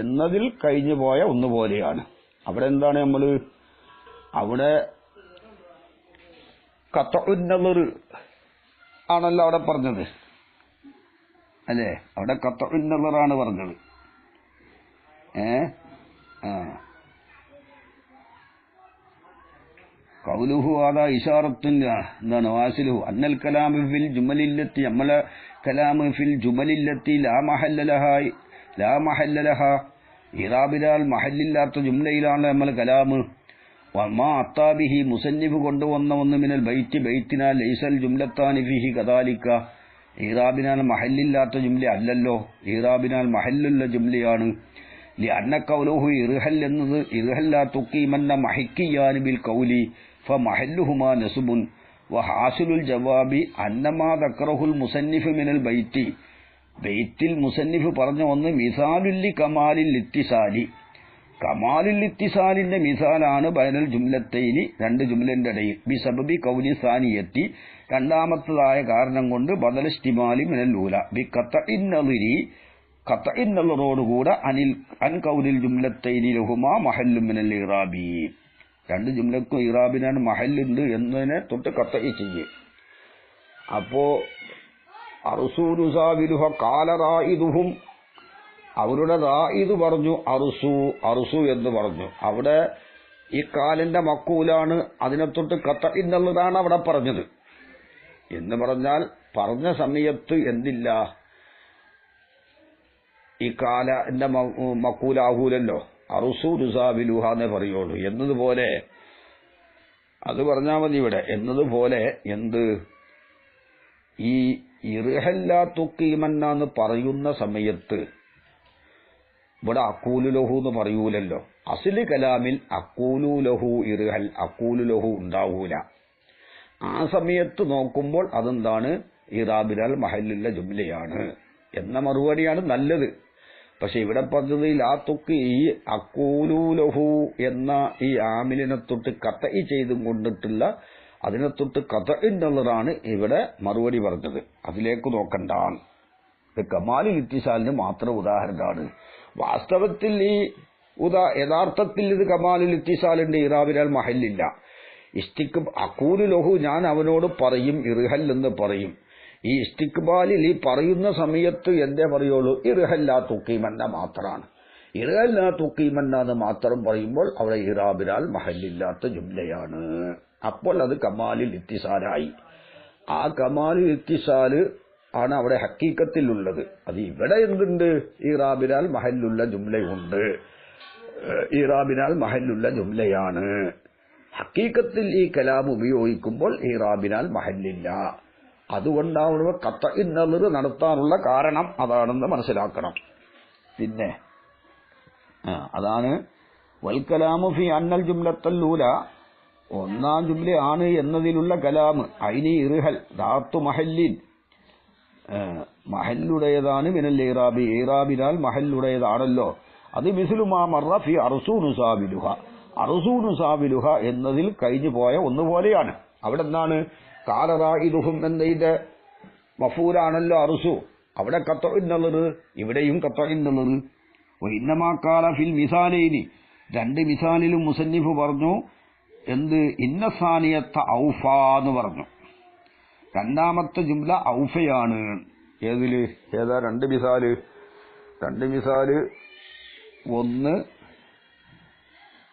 എന്നതിൽ കഴിഞ്ഞു പോയ ഒന്നുപോലെയാണ്. അവിടെ എന്താണ് നമ്മൾ? അവിടെ ഖത്ഉൻ നളർ ആണല്ലോ അവിടെ പറഞ്ഞത്, അല്ലേ? അവിടെ ഖത്ഉൻ നളറാണ് പറഞ്ഞത്. ഖൗലുഹു അതാ ഇശാറത്തുൻ, എന്താണ് വാസിലുഹു? അന്നൽ കലാമു ഫിൽ ജുമലില്ലത്തി, നമ്മളെ കലാമു ഫിൽ ജുമലില്ലത്തി ലാ മഹല്ല ലഹ, ഇറാബിലാൽ മഹല്ലില്ലാത്ത ജുംലയിലാണ് നമ്മൾ കലാമ്. വമാ അത്താബിഹി, മുസന്നിഫ് കൊണ്ടുവന്ന ഒന്ന് മിനൽ ബൈത്തി, ബൈത്തിനാൽ ലൈസൽ ജുംലത്താനി ഫിഹി കദാലിക, ഇറാബിനാൽ മഹല്ലില്ലാത്ത ജുംല അല്ലല്ലോ, ഇറാബിനാൽ മഹല്ലുള്ള ജുംലയാണ്. ലിഅന്ന ഖൗലുഹു ഇർഹൽ എന്നത് ഇർഹൽ ലാ തുഖീമന്ന മഹിക്കിയാനി ബിൽ ഖൗലി ഫമഹല്ലുഹുമാ നസ്ബുൻ വഹാസിലുൽ ജവാബി അന്നമാ ദക്കറഹുൽ മുസന്നിഫ് മിനൽ ബൈത്തി, ബൈത്തിൽ മുസന്നിഫ് പറഞ്ഞ ഒന്ന് മിസാലുല്ലി കമാലിൽ ഇത്തിസാലി, കമാലുൽ ഇത്തിസാലിന്റെ മിസാലാണ് ബൈനൽ ജുംലത്തൈനി, രണ്ട് ജുംലന്റെ ഇടയിൽ, ബി സബബി ഖൗലി സാനിയത്തി, രണ്ടാമത്തതായ കാരണം കൊണ്ട്, ബദൽ ഇസ്തിമാലി മിനൽ ഊല, ബി ഖത്ഇൻ നളിരി, ഖത്ഇൻ നളറോടുകൂടെ അൻ ഖൗലിൽ ജുംലത്തൈനി ലഹുമാ മഹല്ലു മിനൽ ഇറാബി, രണ്ട് ജുംലക്കും ഇറാബിനാണ് മഹല്ലുണ്ട് എന്നതിനെ തൊട്ട് ഖത്ഇ ചെയ്യേ. അപ്പോ അർസൂനു സാബിലുഹ ഖാല റായിദുഹും, അവരുടെ റായിദ് പറഞ്ഞു അർസു എന്ന് പറഞ്ഞു. അവിടെ ഈ കാലിന്റെ മക്കൂലാണ്, അതിനെ തൊട്ട് ഖത്ഇൻ നളറാണ് അവിടെ പറഞ്ഞത്. എന്ന് പറഞ്ഞാൽ പറഞ്ഞ സമയത്ത് എന്തില്ല, ഈ കാല എന്റെ മക്കൂലാഹൂലല്ലോ, അർസൂനു സാബിലുഹ എന്നേ പറയുള്ളൂ. എന്നതുപോലെ അത് പറഞ്ഞാൽ മതി ഇവിടെ. എന്നതുപോലെ എന്ത്, ഈ ഇർഹല്ലാ തുഖീമന്ന എന്ന് പറയുന്ന സമയത്ത് ഇവിടെ അക്കൂലു ലഹു എന്ന് പറയൂലല്ലോ. അസ്ലി കലാമിൽ അക്കൂലു ലഹു ഇർഹൽ, അക്കൂലു ലഹു ഉണ്ടാവൂല. ആ സമയത്ത് നോക്കുമ്പോൾ അതെന്താണ്? ഇറാബിനാൽ മഹല്ലുള്ള ജുംലയാണ് എന്ന മറുപടിയാണ് നല്ലത്. പക്ഷെ ഇവിടെ പറഞ്ഞത് ലാ തുക്കി, ഈ അക്കൂലു ലഹു എന്ന ഈ ആമിലിനെ തൊട്ട് ഖത്ഇ ചെയ്തും കൊണ്ടിട്ടുള്ള അതിനെ തൊട്ട് ഖത്ഇൻ നളറാണ് ഇവിടെ മറുപടി പറഞ്ഞത്. അതിലേക്ക് നോക്കണ്ട. ഇത് കമാലുൽ ഇത്തിസാലിന് മാത്രം ഉദാഹരണമാണ്. വാസ്തവത്തിൽ ഈ യഥാർത്ഥത്തിൽ ഇത് കമാലുൽ ഇത്തിസാലിന്റെ ഇറാബിനാൽ മഹല്ലില്ല. അക്കൂലു ലഹു, ഞാൻ അവനോട് പറയും ഇർഹൽ എന്ന് പറയും. ഈ ഇസ്തിഖ്ബാലിൽ ഈ പറയുന്ന സമയത്ത് എന്തേ പറയുള്ളൂ? ഇർഹല്ലാ തുഖീമന്ന മാത്രമാണ്. ഇർഹല്ലാ തുഖീമന്ന എന്ന് മാത്രം പറയുമ്പോൾ അവിടെ ഇറാബിനാൽ മഹല്ലില്ലാത്ത ജുംലയാണ്. അപ്പോൾ അത് കമാലിൽ ഇത്തിസാലായി. ആ കമാലിൽ ഇത്തിസാല് ആണ് അവിടെ ഹക്കീക്കത്തിലുള്ളത്. അത് ഇവിടെ എന്തുണ്ട്? ഇറാബിനാൽ മഹല്ലുള്ള ജുംലയുണ്ട്. ഈറാബിനാൽ മഹല്ലുള്ള ജുംലയാണ്. ഹക്കീക്കത്തിൽ ഈ കലാം ഉപയോഗിക്കുമ്പോൾ ഈറാബിനാൽ മഹല്ലില്ല. അതുകൊണ്ടാണ് ഖത്ഇൻ നളർ നടത്താനുള്ള കാരണം അതാണെന്ന് മനസ്സിലാക്കണം. പിന്നെ അതാണ് വൽ കലാമു ഫി അന്നൽ ജുംലത്തുൽ ഊല, ഒന്നാം ജുംലയാണ് എന്നതിലുള്ള കലാമ് ഐനി ഇർഹൽ ദാത്തു മഹല്ലിൻ, മഹല്ലുടേതാണ്. മിനൽ ഇറാബി, ഇറാബിനാൽ മഹല്ലുടേതാണല്ലോ. അത് മിസ്ലുമാ മറ ഫി അർസൂനു സാബിലുഹ, അർസൂനു സാബിലുഹ എന്നതിൽ കഴിഞ്ഞു പോയ ഒന്നുപോലെയാണ്. അവിടെ എന്താണ് ഖാല റായിദുഹും എന്നതിന്റെ മഫൂലാണല്ലോ അർസു. അവിടെ ഖത്ഇൻ നളർ, ഇവിടെയും ഖത്ഇൻ നളർ. വഇന്നമാ ഖാല ഫിൽ മിസാലൈനി, രണ്ട് മിസാലിലും മുസന്നിഫ് പറഞ്ഞു എന്ത്? ഇന്ന സാനിയത്ത ഔഫാ എന്ന് പറഞ്ഞു. രണ്ടാമത്തെ ജുംല ഔഫയാണ്. ഏതാ രണ്ട് മിസാല്? ഒന്ന്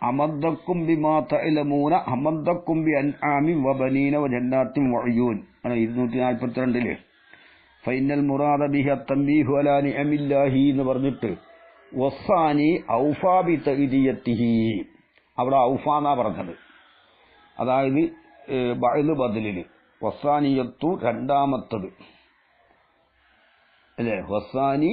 അമദ്ദക്കും ബിമാ തഅലമൂന അമദ്ദക്കും ബി അൻആമി വബനീന വജന്നാത്തിൻ വഉയൂൻ, 242 ഫൈനൽ മുറാദ ബിഹി അത്തൻബീഹു അലാ നിഅമില്ലാഹി എന്ന് പറഞ്ഞിട്ട് വസാനി ഔഫാ ബി തഅദിയത്തിഹി, അവിടെ ഔഫാ എന്നാ പറഞ്ഞത്. അതായത് ബഅദ് ബദലില് വസാനിയത്തു രണ്ടാമത്തത് അല്ലേ. വസാനി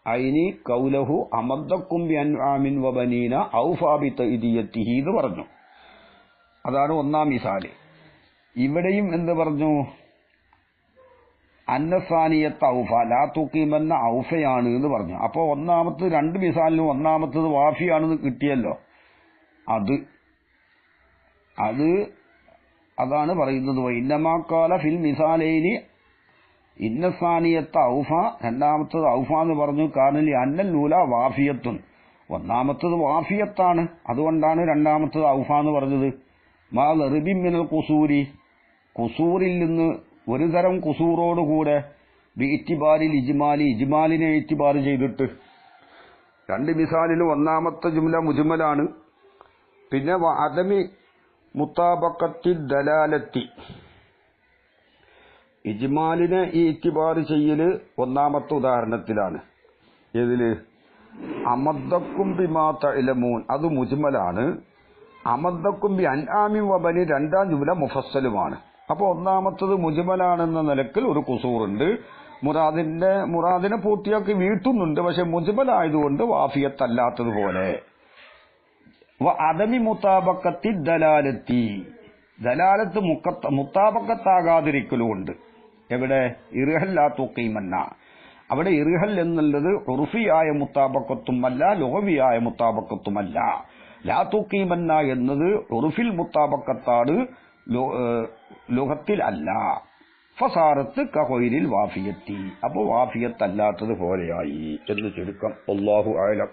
ഐനി കൗലഹു അമദ്ദക്കും ബി അൻആമിൻ വബനീന ഔഫാ ബി തഅദിയത്തിഹി എന്ന് പറഞ്ഞു. അതാണ് ഒന്നാം മിസാല്. ഇവിടെയും എന്ത് പറഞ്ഞു? അന്നസാനിയത്ത് ഔഫ ലാ തുഖീമന്ന ഔഫയാണ് എന്ന് പറഞ്ഞു. അപ്പോൾ ഒന്നാമത്തത് രണ്ട് മിസാലിനും ഒന്നാമത്തത് വാഫിയാണെന്ന് കിട്ടിയല്ലോ. അതാണ് പറയുന്നത്. ഇന്നമാ ഖാല ഫിൽ മിസാലൈനി ഇന്നസാനിയത്ത് ഔഫ, രണ്ടാമത്തത് ഔഫ എന്ന് പറഞ്ഞു. കാരണം അന്നൽ ലൂല വാഫിയത്തുൻ, ഒന്നാമത്തത് വാഫിയത്താണ്, അതുകൊണ്ടാണ് രണ്ടാമത്തത് ഔഫ എന്ന് പറഞ്ഞത്. മാ ലറിബിൻ മിനൽ ഖുസൂരി, ഖുസൂറിൽ നിന്ന് ഒരു തരം ഖുസൂറോടുകൂടെ ബി ഇത്തിബാരിൽ ഇജ്മാലി, ഇജ്മാലിനെ ഇത്തിബാർ ചെയ്തിട്ട്. രണ്ട് മിസാലിലും ഒന്നാമത്തെ ജുംല മുജ്മലാണ്. പിന്നെ അദമി മുത്താബഖത്തി ദലാലത്തി, ഇജ്മാലിനെ ഈ ഇത്തിബാർ ചെയ്യല് ഒന്നാമത്തെ ഉദാഹരണത്തിലാണ്. ഏതില്? അമദ്ദക്കും ബിമാ തഅലമൂൻ, അത് മുജ്മലാണ്. അമദ്ദക്കും ബി അൻആമി വബനി രണ്ടാം ജുംല മുഫസ്സലുമാണ്. അപ്പോൾ ഒന്നാമത്തത് മുജ്മലാണെന്ന നിലക്കിൽ ഒരു ഖുസൂറുണ്ട്. മുറാദിനെ പൂർത്തിയാക്കി വീട്ടുന്നുണ്ട്, പക്ഷെ മുജ്മലായതുകൊണ്ട് വാഫിയത്തല്ലാത്തതുപോലെ. അദമി മുത്താബഖത്തി ദലാലത്തി, ദലാലത്ത് മുത്താബഖത്താകാതിരിക്കലുമുണ്ട്. എവിടെ? ഇർഹൽ ലാ തുഖീമന്ന, അവിടെ ഇർഹൽ എന്നുള്ളത് ഉർഫിയായ മുത്താബഖത്തുമല്ല ലുഗവിയായ മുത്താബഖത്തുമല്ല. ലാ തുഖീമന്ന എന്നത് ഉർഫിൽ മുത്താബഖത്താണ്, ലുഗത്തിൽ അല്ല. ഫസാറത്ത് കഗൈരിൽ വാഫിയത്തി, അപ്പോൾ വാഫിയത്തല്ലാത്തത് പോലെയായി എന്ന് ചുരുക്കം. അല്ലാഹു അഅലം.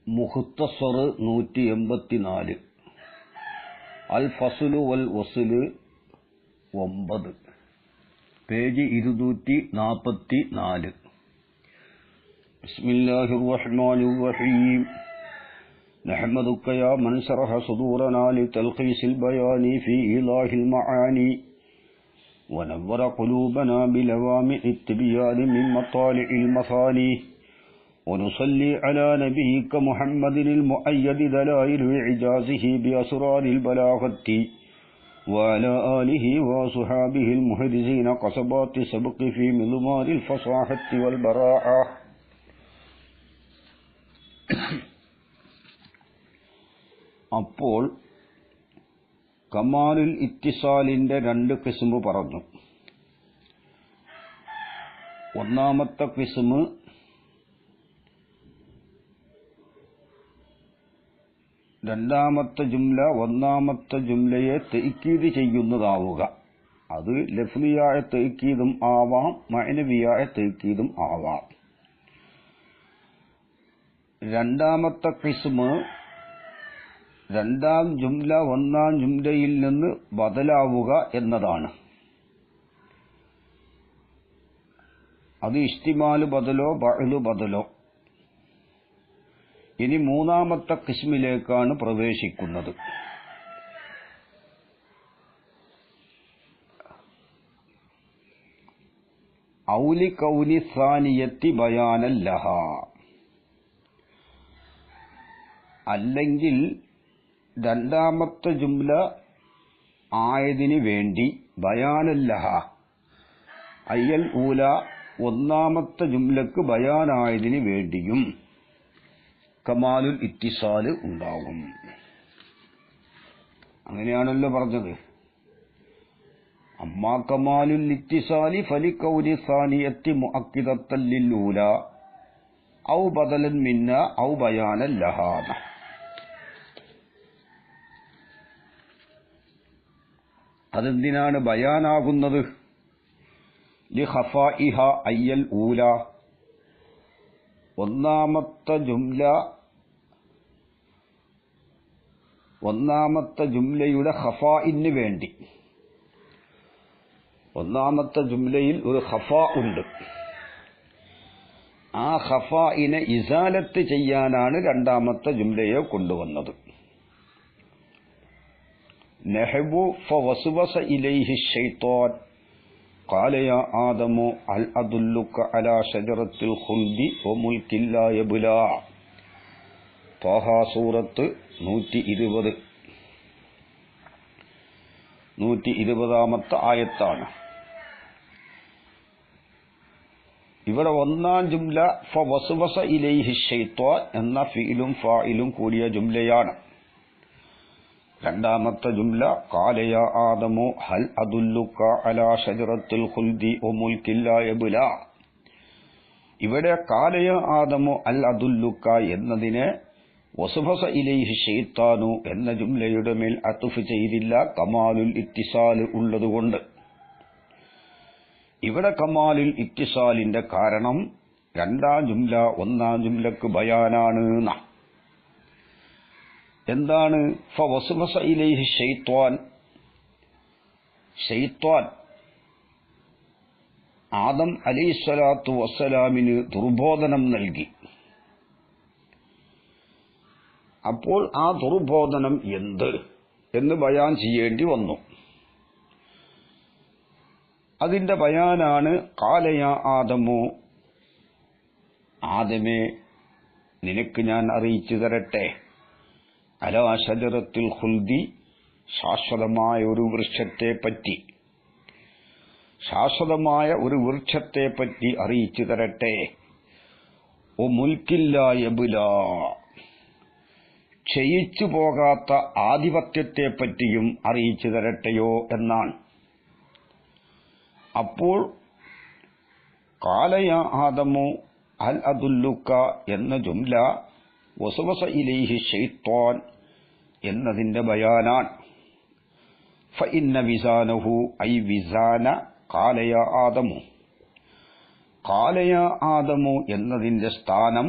മുഖ്തസർ 184, അൽ ഫസ്ലു വൽ വസ്ല് 9, പേജ് 244. ബിസ്മില്ലാഹിർ റഹ്മാനിർ റഹീം. نحمدك يا من شرح صدورنا لتلخيص البيان في إيضاح المعاني ونور قلوبنا بلوامع التبيان من مطالع المثاني ونصلي على نبيك محمد المؤيد دلائل إعجازه بأسرار البلاغة وعلى آله وصحابه المحرزين قصبات سبق في مضمار الفصاحة والبراعة. അപ്പോൾ കമാലുൽ ഇത്തിസാലിന്റെ രണ്ട് ഖിസ്മ് പറഞ്ഞു. ഒന്നാമത്തെ ഖിസ്മ് രണ്ടാമത്തെ ജുംല ഒന്നാമത്തെ ജുംലയെ തഅ്കീദ് ചെയ്യുന്നതാവുക. അത് ലഫ്ലിയായ തഅ്കീദും ആവാം, മഅനവിയായ തഅ്കീദും ആവാം. രണ്ടാമത്തെ ഖിസ്മ് രണ്ടാം ജുംല ഒന്നാം ജുംലയിൽ നിന്ന് ബദലാവുക എന്നതാണ്. അത് ഇസ്തിമാല് ബദലോ ബഅ്ലു ബദലോ. ഇനി മൂന്നാമത്തെ ഖിസ്മിലേക്കാണ് പ്രവേശിക്കുന്നത്. ഔലി കൗനി സാനിയത്തി ബയാനൻ ലഹ, അല്ലെങ്കിൽ രണ്ടാമത്തെ ജുംല ആയതിനു വേണ്ടി ബയാനൻ ലഹ, അയ്യൽ ഊല ഒന്നാമത്തെ ജുംലക്ക് ബയാനായതിനു വേണ്ടിയും കമാലുൽ ഇത്തിസാല് ഉണ്ടാകും. അങ്ങനെയാണല്ലോ പറഞ്ഞത്. അമ്മാ കമാലുൽ ഇത്തിസാലി ഫലികൗനി സാനിയത്തി മുഅക്കിദത്തൻ ലിൽ-ഊല ഔ ബദലൻ മിന്ന ഔ ബയാനൻ ലഹാ. അതെന്തിനാണ് ബയാനാകുന്നത്? ലിഖഫാഇഹ അയ്യൽ ഊല, ഒന്നാമത്തെ ജുംലയുടെ ഖഫാഇന് വേണ്ടി. ഒന്നാമത്തെ ജുംലയിൽ ഒരു ഖഫാ ഉണ്ട്. ആ ഖഫാഇനെ ഇസാലത്ത് ചെയ്യാനാണ് രണ്ടാമത്തെ ജുംലയെ കൊണ്ടുവന്നത്. നഹ്വു ഫവസ്വസ ഇലൈഹി ശൈത്വാൻ ഖാല യാ ആദമു ഹൽ അദുല്ലുക അലാ ശജറത്തിൽ ഖുൽദി വമുൽകിൻ ലാ യബ്ലാ. ത്വാഹ സൂറത്ത് 120, 120-ാമത്തെ ആയത്താണ്. ഇവിടെ ഒന്നാം ജുംല ഫവസ്വസ ഇലൈഹി ശൈത്വാൻ എന്ന ഫിഇലും ഫാഇലും കൂടിയ ജുംലയാണ്. രണ്ടാമത്തെ ജുംല ഖാല യാ ആദമു ഹൽ അദുല്ലുക അലാ ശജറത്തിൽ ഖുൽദി വമുൽകിൻ ലാ യബ്ലാ. ഇവിടെ ഖാല യാ ആദമു അൽ അദുല്ലുക എന്നതിനെ വസ്വസ ഇലൈഹി ശൈത്താനു എന്ന ജുംലയുടെ മേൽ അത്ഫ് ചെയ്തില്ല, കമാലുൽ ഇത്തിസാൽ ഉള്ളതുകൊണ്ട്. ഇവിടെ കമാലുൽ ഇത്തിസാലിന്റെ കാരണം രണ്ടാം ജുംല ഒന്നാം ജുംലക്ക് ബയാനാണ്. എന്താണ് ഫവസ്വസ ഇലൈഹി ശൈത്വാൻ? ശൈത്വാൻ ആദം അലൈഹിസ്സലാത്തു വസ്സലാമിന് ദുർബോധനം നൽകി. അപ്പോൾ ആ ദുർബോധനം എന്ത് എന്ന് ബയാൻ ചെയ്യേണ്ടി വന്നു. അതിന്റെ ബയാനാണ് ഖാല യാ ആദമു, ആദമേ നിനക്ക് ഞാൻ അറിയിച്ചു തരട്ടെ, അലാ ശജറത്തിൽ ഖുൽദി ശാശ്വതമായ ഒരു വൃക്ഷത്തെപ്പറ്റി, ശാശ്വതമായ ഒരു വൃക്ഷത്തെപ്പറ്റി അറിയിച്ചു തരട്ടെ. ഒ മുൽകിൻ ലാ യബ്ലാ, ക്ഷയിച്ചു പോകാത്ത ആധിപത്യത്തെപ്പറ്റിയും അറിയിച്ചു തരട്ടെയോ എന്നാണ്. അപ്പോൾ ഖാല യാ ആദമു ഹൽ അദുല്ലുക എന്ന ജുംല വസ്വസ ഇലൈഹി ശൈത്വാൻ എന്നതിന്റെ ബയാനാണ്. ഫഇന്ന വിസാനഹു ഐ വിസാന ഖാല യാ ആദമു, ഖാല യാ ആദമു എന്നതിന്റെ സ്ഥാനം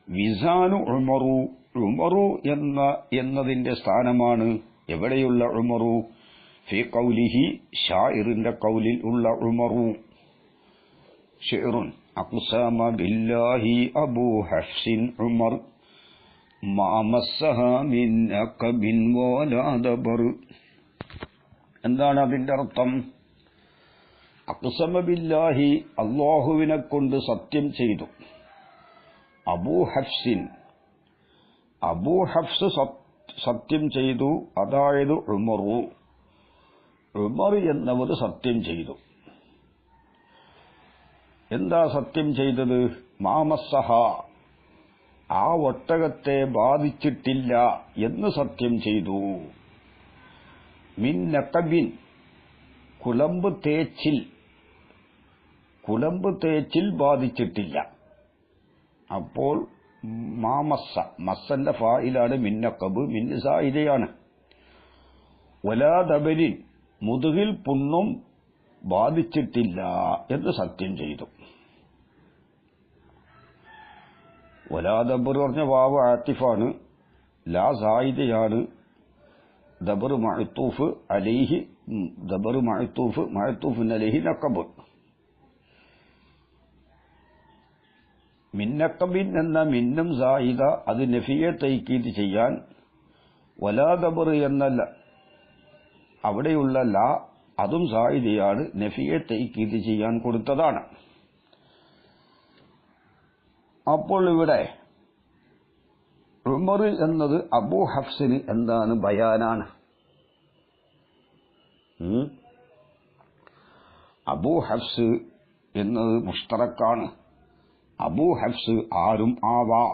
വിസാനു ഉമറു, ഉമറു എന്നതിന്റെ സ്ഥാനമാണ്. എവിടെയുള്ള ഉമറു? ഫി ഖൗലിഹി, ഷാഇറിന്റെ ഖൗലിൽ ഉള്ള ഉമറു. ഷിഅറുൻ അഖ്സമ ബില്ലാഹി അബൂ ഹഫ്സിൻ ഉമർ മാ മസ്സഹ മിൻ അഖബിൻ വലാ ദബർ. എന്താണ് അതിന്റെ അർത്ഥം? അഖ്സമ ബില്ലാഹി, അല്ലാഹുവിനെ കൊണ്ട് സത്യം ചെയ്തു. അബൂ ഹഫ്സിൻ, അബൂ ഹഫ്സ് സത്യം ചെയ്തു, അതായത് ഉമറു, ഉമർ എന്നവർ സത്യം ചെയ്തു. എന്താ സത്യം ചെയ്തത്? മാമസ്സഹ, ആ ഒട്ടകത്തെ ബാധിച്ചിട്ടില്ല എന്ന് സത്യം ചെയ്തു. മിൻ നഖബിൻ, കുളമ്പ് തേച്ചിൽ ബാധിച്ചിട്ടില്ല. അപ്പോൾ മാമസ്സ, മസ്സന്റെ ഫായിലാണ് മിന്നക്കബ്, മിന്ന് സായിദയാണ്. വലാ ദബരിൻ, മുതുകിൽ പുണ്ണും ബാധിച്ചിട്ടില്ല എന്ന് സത്യം ചെയ്തു. വലാ ദബർ പറഞ്ഞ വാവ് ആത്തിഫാണ്, ലാ സായിദയാണ്. ദബർ മഅ്തൂഫ് അലൈഹി, ദബർ മഅ്തൂഫുൻ അലൈഹി നഖബ്. മിന്നക്കബിൻ എന്ന മിന്നും സായിദ, അത് നഫിയെ തൈക്കീത് ചെയ്യാൻ. വലാ ദബർ എന്നല്ല, അവിടെയുള്ള ലാ അതും സായിദയാണ്, നഫിയെ തൈക്കീത് ചെയ്യാൻ കൊടുത്തതാണ്. അപ്പോൾ ഇവിടെ ഉമർ എന്നത് അബൂ ഹഫ്സിന് എന്താണ്? ബയാനാണ്. അബൂ ഹഫ്സ് എന്നത് മുഷ്തറക്കാണ്. അബൂ ഹഫ്സ് ആരും ആവാം,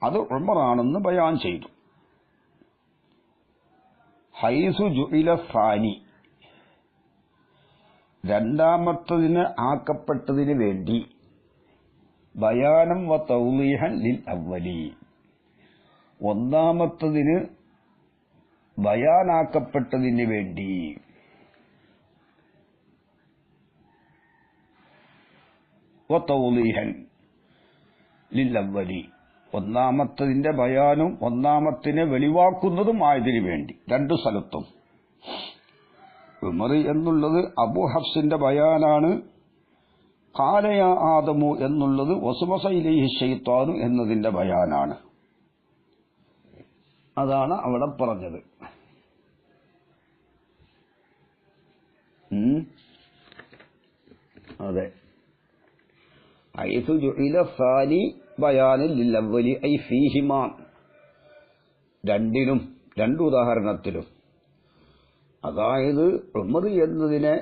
അത് ഉമറാണെന്ന് ബയാൻ ചെയ്തു. ഹൈസു ജുഇല സാനി, രണ്ടാമത്തതിന് ആക്കപ്പെട്ടതിന് വേണ്ടി, ബയാനം വ തൗളീഹൻ ലിൽ അവ്വലി, ഒന്നാമത്തതിന് ബയാനാക്കപ്പെട്ടതിന് വേണ്ടി, വ തൗളീഹൻ ലിൽ അവ്വലി, ഒന്നാമത്തതിന്റെ ബയാനും ഒന്നാമത്തിനെ വെളിവാക്കുന്നതും ആയതിനു വേണ്ടി. രണ്ടു സ്ഥലത്തും ഉമർ എന്നുള്ളത് അബൂ ഹഫ്സിന്റെ ബയാനാണ്, ഖാലയ ആദമു എന്നുള്ളത് വസ്വസ ഇലൈഹി ശൈത്വാനു എന്നതിന്റെ ബയാനാണ്. അതാണ് അവിടെ പറഞ്ഞത്. അതെ, ഹൈസു ജുഇല സാനി ബയാനിൽ ലിൽ അവ്വലി ഐ ഫീഹിമാ, രണ്ടിനും, രണ്ടു ഉദാഹരണത്തിലും. അതായത് ഉമർ എന്നതിനെ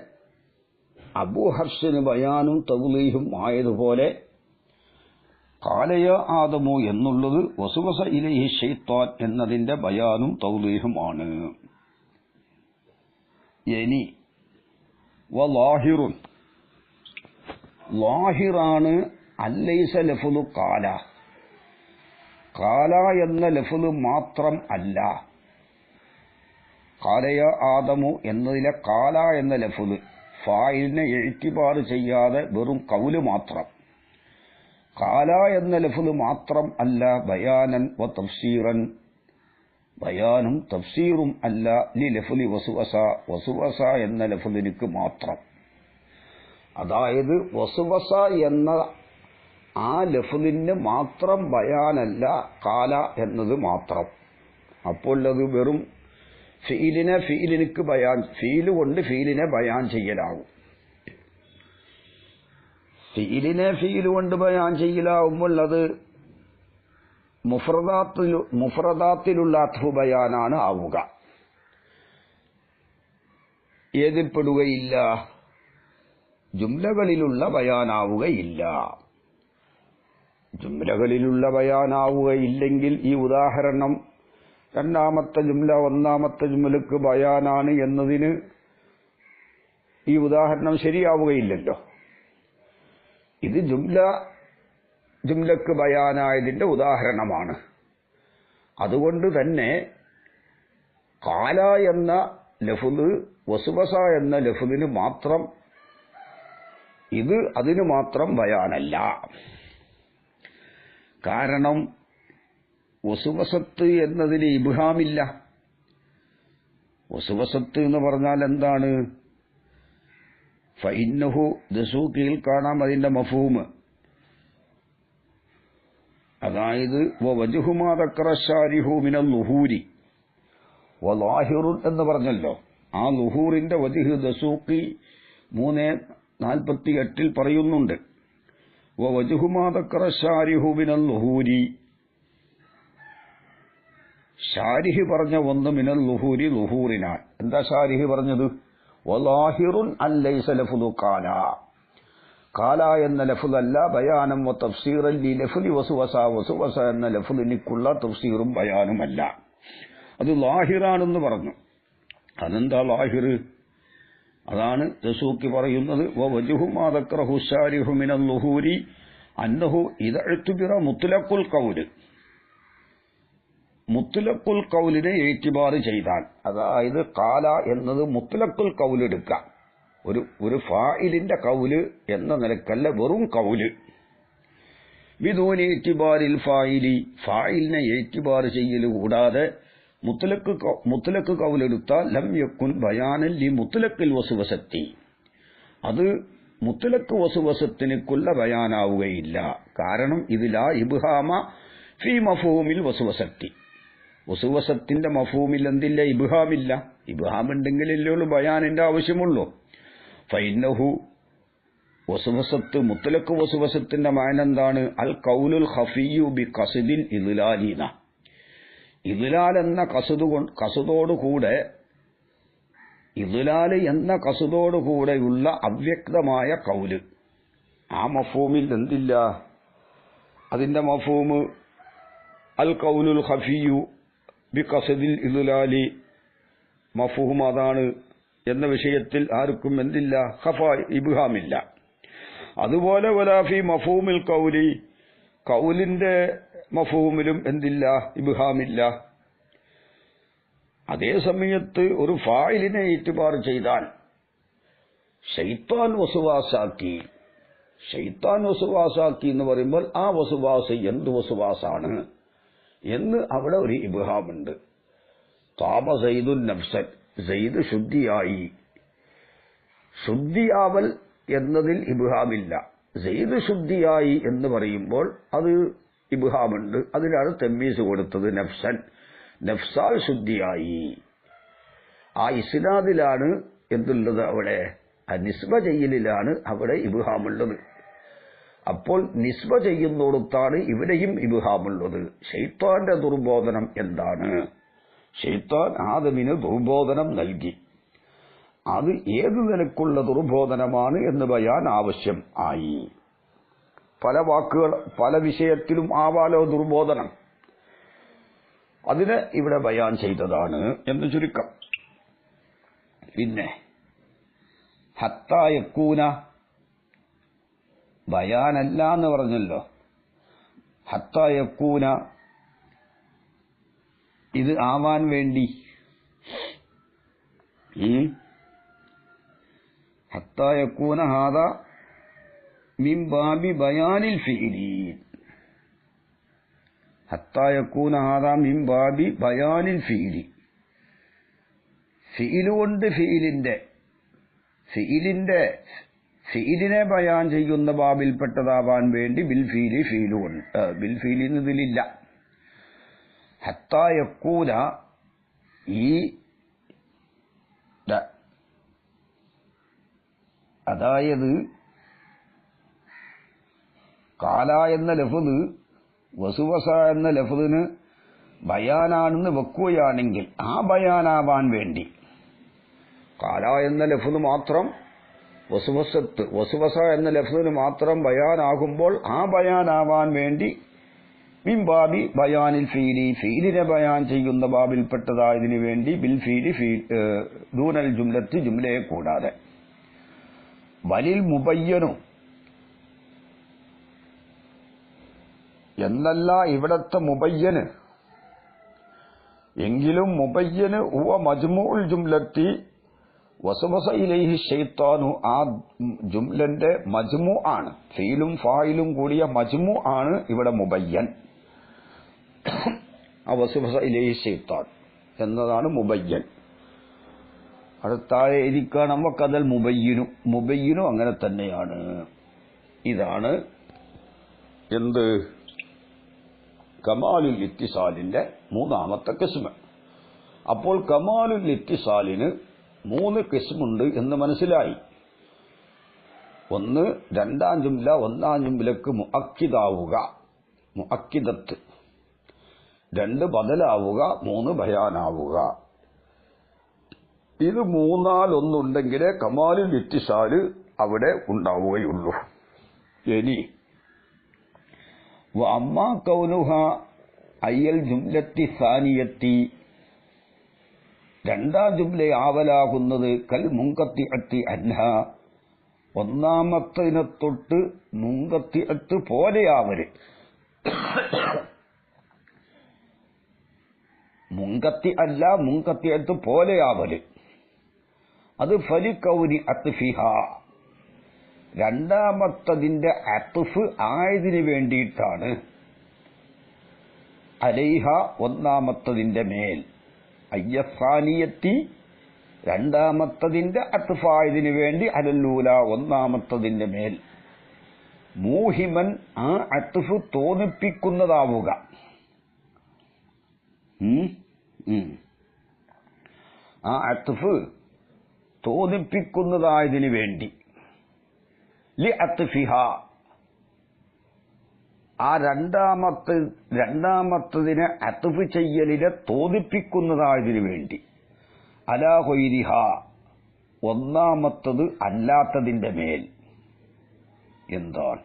അബൂ ഹഫ്സിന് ബയാനും തൗളീഹും ആയതുപോലെ ഖാലയ ആദമു എന്നുള്ളത് വസ്വസ ഇലൈഹി ശൈത്വാൻ എന്നതിന്റെ ബയാനും തൗളീഹും ആണ്. ഇനി വലാഹിറുൻ, ലാഹിറാണ് അല്ലൈസ ലഫ്ളു ഖാല, ഖാല എന്ന ലഫ്ള് മാത്രം അല്ല. ഖാലയ ആദമു എന്നതിലെ ഖാല എന്ന ലഫ്ള് ഫായിലിനെ ഇഅ്തിബാർ ചെയ്യാതെ വെറും ഖൗല് മാത്രം. ഖാല എന്ന ലഫ്ള് മാത്രം അല്ല ബയാനൻ വ തഫ്സീറൻ, ബയാനും തഫ്സീറും അല്ല ലി ലഫ്ളി വസ്വസ, വസ്വസ എന്ന ലഫ്ളിനിക്ക് മാത്രം. അതായത് വസ്വസ എന്ന ആ ലഫ്ളിന് മാത്രം ബയാനല്ല ഖാല എന്നത് മാത്രം. അപ്പോൾ അത് വെറും ഫീലിനെ ഫീലിനിക്ക് ബയാൻ, ഫീല് കൊണ്ട് ഫീലിനെ ബയാൻ ചെയ്യലാവും. ഫീലിനെ ഫീല് കൊണ്ട് ബയാൻ ചെയ്യലാവുമ്പോൾ അത് മുഫ്രദാത്തിലുള്ള അത്ഫു ബയാനാണ് ആവുക. ഏതിൽ പെടുകയില്ല? ജുംലകളിലുള്ള ബയാനാവുകയില്ല. ജുംലകളിലുള്ള ബയാനാവുകയില്ലെങ്കിൽ ഈ ഉദാഹരണം രണ്ടാമത്തെ ജുംല ഒന്നാമത്തെ ജുംലക്ക് ബയാനാണ് എന്നതിന് ഈ ഉദാഹരണം ശരിയാവുകയില്ലല്ലോ. ഇത് ജുംലക്ക് ബയാനായതിന്റെ ഉദാഹരണമാണ്. അതുകൊണ്ട് തന്നെ ഖാല എന്ന ലഫ്ള് വസ്വസ എന്ന ലഫ്ളിന് മാത്രം, ഇത് അതിന് മാത്രം ബയാനല്ല. കാരണം വസ്വസത്ത് എന്നതിന് ഇബ്ഹാമില്ല. വസ്വസത്ത് എന്ന് പറഞ്ഞാൽ എന്താണ്? ഫഇന്നഹു ദസൂഖിൽ കാണാം അതിന്റെ മഫ്ഹൂം. അതായത് വവജ്ഹു മാ ദക്കറ ശാരിഹു മിനൽ ളുഹൂരി വലാഹിറുൻ എന്ന് പറഞ്ഞല്ലോ. ആ ളുഹൂറിന്റെ വജ്ഹ് ദസൂഖി 3:48 പറയുന്നുണ്ട്. വവജ്ഹു മാ ദക്കറ ശാരിഹു മിനൽ ളുഹൂരി, ഷാരിഹ് പറഞ്ഞ ഒന്ന് മിനൽ ളുഹൂരി, ളുഹൂറിനാൽ. എന്താ ഷാരിഹ് പറഞ്ഞത്? വലാഹിറുൻ അല്ലൈസ ലഫ്ളു ഖാല, ഖാല എന്ന ലഫ്ളല്ല ബയാനം വ തഫ്സീറൻ ലി ലഫ്ളി വസ്വസ, വസ്വസ എന്ന ലഫ്ളിനിക്കുള്ള തഫ്സീറും ബയാനുമല്ല, അത് ലാഹിറാണെന്ന് പറഞ്ഞു. അതെന്താ ലാഹിർ? അതാണ് ദസൂഖി പറയുന്നത് വവജ്ഹു മാ ദക്കറഹു ശാരിഹു മിനൽ ളുഹൂരി അന്നഹു ഇദ ഉത്ബിറ മുത്ലഖുൽ ഖൗൽ, മുത്ലഖുൽ ഖൗലിനെ ഇഅ്തിബാർ ചെയ്താൽ, അതായത് ഖാല എന്നത് മുത്ലഖുൽ ഖൗൽ എടുക്കാം, ഒരു ഫായിലിന്റെ ഖൗല് എന്ന നിലക്കല്ല, വെറും ഖൗല്. ബിദൂനി ഇഅ്തിബാരിൽ ഫായിലി, ഫായിലിനെ ഇഅ്തിബാർ ചെയ്യൽ കൂടാതെ മുത്ലഖ് ഖൗൽ എടുത്താൽ ലം യകുൻ ബയാനൻ ലി മുത്ലഖിൽ വസ്വസത്തി, അത് മുത്ലഖ് വസ്വസത്തിനുള്ള ബയാനാവുകയില്ല. കാരണം ഇത് ലാ ഇബ്ഹാമ ഫീ മഫ്ഹൂമിൽ വസ്വസത്തി, വസുവസത്തിന്റെ മഫ്ഹൂമിൽ എന്തില്ല? ഇബ്ഹാമില്ല. ഇബ്ഹാം ഉണ്ടെങ്കിലല്ലേ ഉള്ളൂ ബയാനിന്റെ ആവശ്യമുള്ളൂ. ഫൈന്നഹു വസുവസത്ത്, മുത്തലക്ക് വസുവസത്തിന്റെ മാന എന്താണ്? അൽ ഖൗലുൽ ഖഫിയ്യു ബി ഖസ്ദിൽ ഇദ്ലാലിന. ഇദ്ലാൽ എന്ന കസദോടുകൂടെ, ഇദ്ലാൽ എന്ന കസദോടുകൂടെയുള്ള അവ്യക്തമായ കൗല്. ആ മഫ്ഹൂമിൽ എന്തില്ല? അതിന്റെ മഫ്ഹൂമ് അൽ ഖൗലുൽ ഖഫിയ്യു ബി ഖസ്ദിൽ ഇദ്ലാലി, മഫ്ഹൂം അതാണ് എന്ന വിഷയത്തിൽ ആർക്കും എന്തില്ല? ഇബ്ഹാമില്ല. അതുപോലെ വലാഫി മഫ്ഹൂമിൽ ഖൗലി, ഖൗലിന്റെ മഫ്ഹൂമിലും എന്തില്ല? ഇബ്ഹാമില്ല. അതേ സമയത്ത് ഒരു ഫായിലിനെ ഇത്തിബാർ ചെയ്താൽ ശൈത്താൻ വസുവാസാക്കി, ശൈത്താൻ വസുവാസാക്കി എന്ന് പറയുമ്പോൾ ആ വസുവാസ് എന്ത് വസുവാസാണ് എന്ന് അവിടെ ഒരു ഇബ്ഹാമുണ്ട്. താബ സൈദുൻ നഫ്സൻ, സൈദ് ശുദ്ധിയായി. ശുദ്ധിയാവൽ എന്നതിൽ ഇബ്ഹാമില്ല. സൈദ് ശുദ്ധിയായി എന്ന് പറയുമ്പോൾ അത് ഇബ്ഹാമുണ്ട്. അതിനാണ് തമ്മീസ് കൊടുത്തത്. നഫ്സൻ, നഫ്സാൽ ശുദ്ധിയായി. ആ ഇസ്നാദിലാണ് എന്തുള്ളത്? അവിടെ ആ നിസ്ബ ചെയ്യലിലാണ് അവിടെ ഇബ്ഹാമുള്ളത്. അപ്പോൾ നിസ്ബ ചെയ്യുന്നിടത്താണ് ഇവിടെയും ഇബ്ഹാമുള്ളത്. ശൈത്താന്റെ ദുർബോധനം എന്താണ്? ശൈത്താൻ ആദമിന് ദുർബോധനം നൽകി. അത് ഏതു നിലക്കുള്ള ദുർബോധനമാണ് എന്ന് ബയാൻ ആവശ്യം ആയി. പല വാക്കുകൾ പല വിഷയത്തിലും ആവാലോ ദുർബോധനം. അതിന് ഇവിടെ ബയാൻ ചെയ്തതാണ് എന്ന് ചുരുക്കം. പിന്നെ ഹത്താ യക്കൂന, ബയാനല്ല എന്ന് പറഞ്ഞല്ലോ. ഹത്താ യക്കൂന, ഇത് ആവാൻ വേണ്ടി. ഹത്താ യക്കൂന ഹാദ മിൻ ബാബി ബയാനിൽ ഫിഇലി. ഹത്താ യക്കൂന ഹാദ മിൻ ബാബി ബയാനിൽ ഫിഇലി. ഫിഇല് കൊണ്ട് ഫിഇലിനെ ബയാൻ ചെയ്യുന്ന ബാബിൽപ്പെട്ടതാവാൻ വേണ്ടി ബിൽ ഫീലി എന്നതിലില്ല. ഹത്താ യക്കൂന, ഈ അതായത് കാല എന്ന ലഫ്ദ് വസുവസ എന്ന ലഫ്ദിന് ബയാനാണെന്ന് വെക്കുകയാണെങ്കിൽ ആ ബയാനാവാൻ വേണ്ടി കാല എന്ന ലഫ്ദ് മാത്രം വസുവസ എന്ന ലഫ്ദിന് മാത്രം ബയാനാകുമ്പോൾ ആ ബയാനാവാൻ വേണ്ടി മിൻ ബാബി ബയാനിൽ ഫീലിനെ ബയാൻ ചെയ്യുന്ന ബാബിൽപ്പെട്ടതായതിനു വേണ്ടി ബിൽ ഫീലി ദൂനൽ ജുംലത്ത്, ജുംലയെ കൂടാതെ. വലിൽ മുബയ്യനു എന്നല്ല ഇവിടത്തെ മുബയ്യന്, എങ്കിലും മുബയ്യന് ഉവ മജ്മുഉൽ ജുംലത്തി വസവസ ഇലൈഹി ശൈത്താനു, ആ ജുംലന്റെ മജ്മു ആണ്. ഫീലും ഫായിലും കൂടിയ മജ്മു ആണ് ഇവിടെ മുബയ്യൻ. ആ വസവസ ഇലൈഹി ശൈത്താൻ എന്നതാണ് മുബയ്യൻ. അടുത്താഴെ ഇരിക്കാൻ നമുക്കതൽ മുബയ്യനും അങ്ങനെ തന്നെയാണ്. ഇതാണ് എന്ത്? കമാലുൽ ഇത്തിസാലിന്റെ മൂന്നാമത്തെ കിസ്മ്. അപ്പോൾ കമാലുൽ ഇത്തിസാലിന് 3 കിസ്മുണ്ട് എന്ന് മനസ്സിലായി. ഒന്ന് രണ്ടാം ജുംല ഒന്നാം ജുംലക്ക് മുഅക്കിദാവുക, മുഅക്കിദത്ത്. 2 ബദലാവുക, 3 ബയാനാവുക. ഇത് 3-1 കമാലുൽ ഇത്തിസാല് അവിടെ ഉണ്ടാവുകയുള്ളൂ. ഇനി വഅമ്മാ കൗനുഹ അയ്യൽ ജുംലത്തി സാനിയത്തി, രണ്ടാം ജുംല ആവലാകുന്നത് കൽ മുൻകത്തിഅത്തി അൻഹ, ഒന്നാമത്തതിനെ തൊട്ട് മുൻകത്തിഅത്ത് പോലെയാവര്. മുൻകത്തി അല്ല, മുൻകത്തിഅത്ത് പോലെയാവര്. അത് ഫലി കൗനി അത്ഫിഹ, രണ്ടാമത്തതിന്റെ അത്ഫ് ആയതിനു വേണ്ടിയിട്ടാണ്. അലൈഹ, ഒന്നാമത്തതിന്റെ മേൽ. അയ്യസാനിയത്തി, രണ്ടാമത്തതിന്റെ അത്ഫായതിനു വേണ്ടി. അലല്ലൂല, ഒന്നാമത്തതിന്റെ മേൽ. മൂഹിമൻ, ആ അത്ഫ് തോന്നിപ്പിക്കുന്നതാവുക. ആ അത്ഫ് തോന്നിപ്പിക്കുന്നതായതിനു വേണ്ടി ലി അത്ഫിഹ ആ രണ്ടാമത്തതിനെ അത്ഫ് ചെയ്യലിനെ തോന്നിപ്പിക്കുന്നതായതിനു വേണ്ടി അലാ ഗൈരിഹ ഒന്നാമത്തത് അല്ലാത്തതിന്റെ മേൽ. എന്താണ്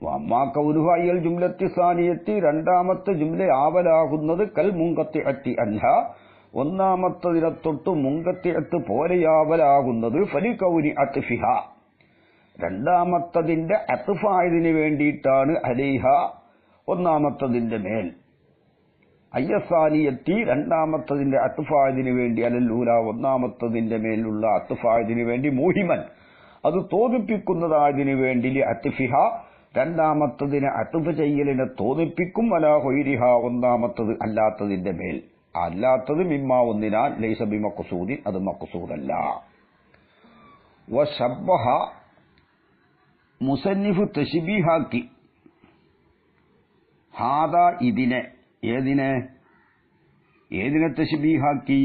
വമ്മാ കൗനുഹ അയ്യൽ ജുംലത്തി സാനിയത്തി രണ്ടാമത്തെ ജുംല ആവലാകുന്നത് കൽ മുങ്കത്തിഅത്തി അൻഹ ഒന്നാമത്തതിനെ തൊട്ട് മുങ്കത്തിഅത്ത് പോലെയാവലാകുന്നത് ഫലി കൗനി അത്ഫിഹ രണ്ടാമത്തതിന്റെ അത്ഫായതിനു വേണ്ടിയിട്ടാണ് അലൈഹ ഒന്നാമത്തതിന്റെ മേൽ. അയ്യസാനിയത്തി രണ്ടാമത്തതിന്റെ അത്ഫായതിനു വേണ്ടി അലല്ലൂല ഒന്നാമത്തതിന്റെ മേലുള്ള അത്ഫായതിനു വേണ്ടി മൂഹിമൻ അത് തോന്നിപ്പിക്കുന്നതായതിനു വേണ്ടി അത്ഫിഹ രണ്ടാമത്തതിനെ അത്ഫ് ചെയ്യലിനെ തോന്നിപ്പിക്കും അലാ ഗൈരിഹ ഒന്നാമത്തത് അല്ലാത്തതിന്റെ മേൽ. അല്ലാത്തത് മിമ്മാ ഒന്നിനാൽ ലൈസ ബിമഖ്സൂദിൻ അത് മഖ്സൂദല്ല. വശബ്ബഹ മുസന്നിഫ് തശ്ബീഹാക്കി ഹാദാ ഇതിനെ ഏതിനെ തശ്ബീഹാക്കി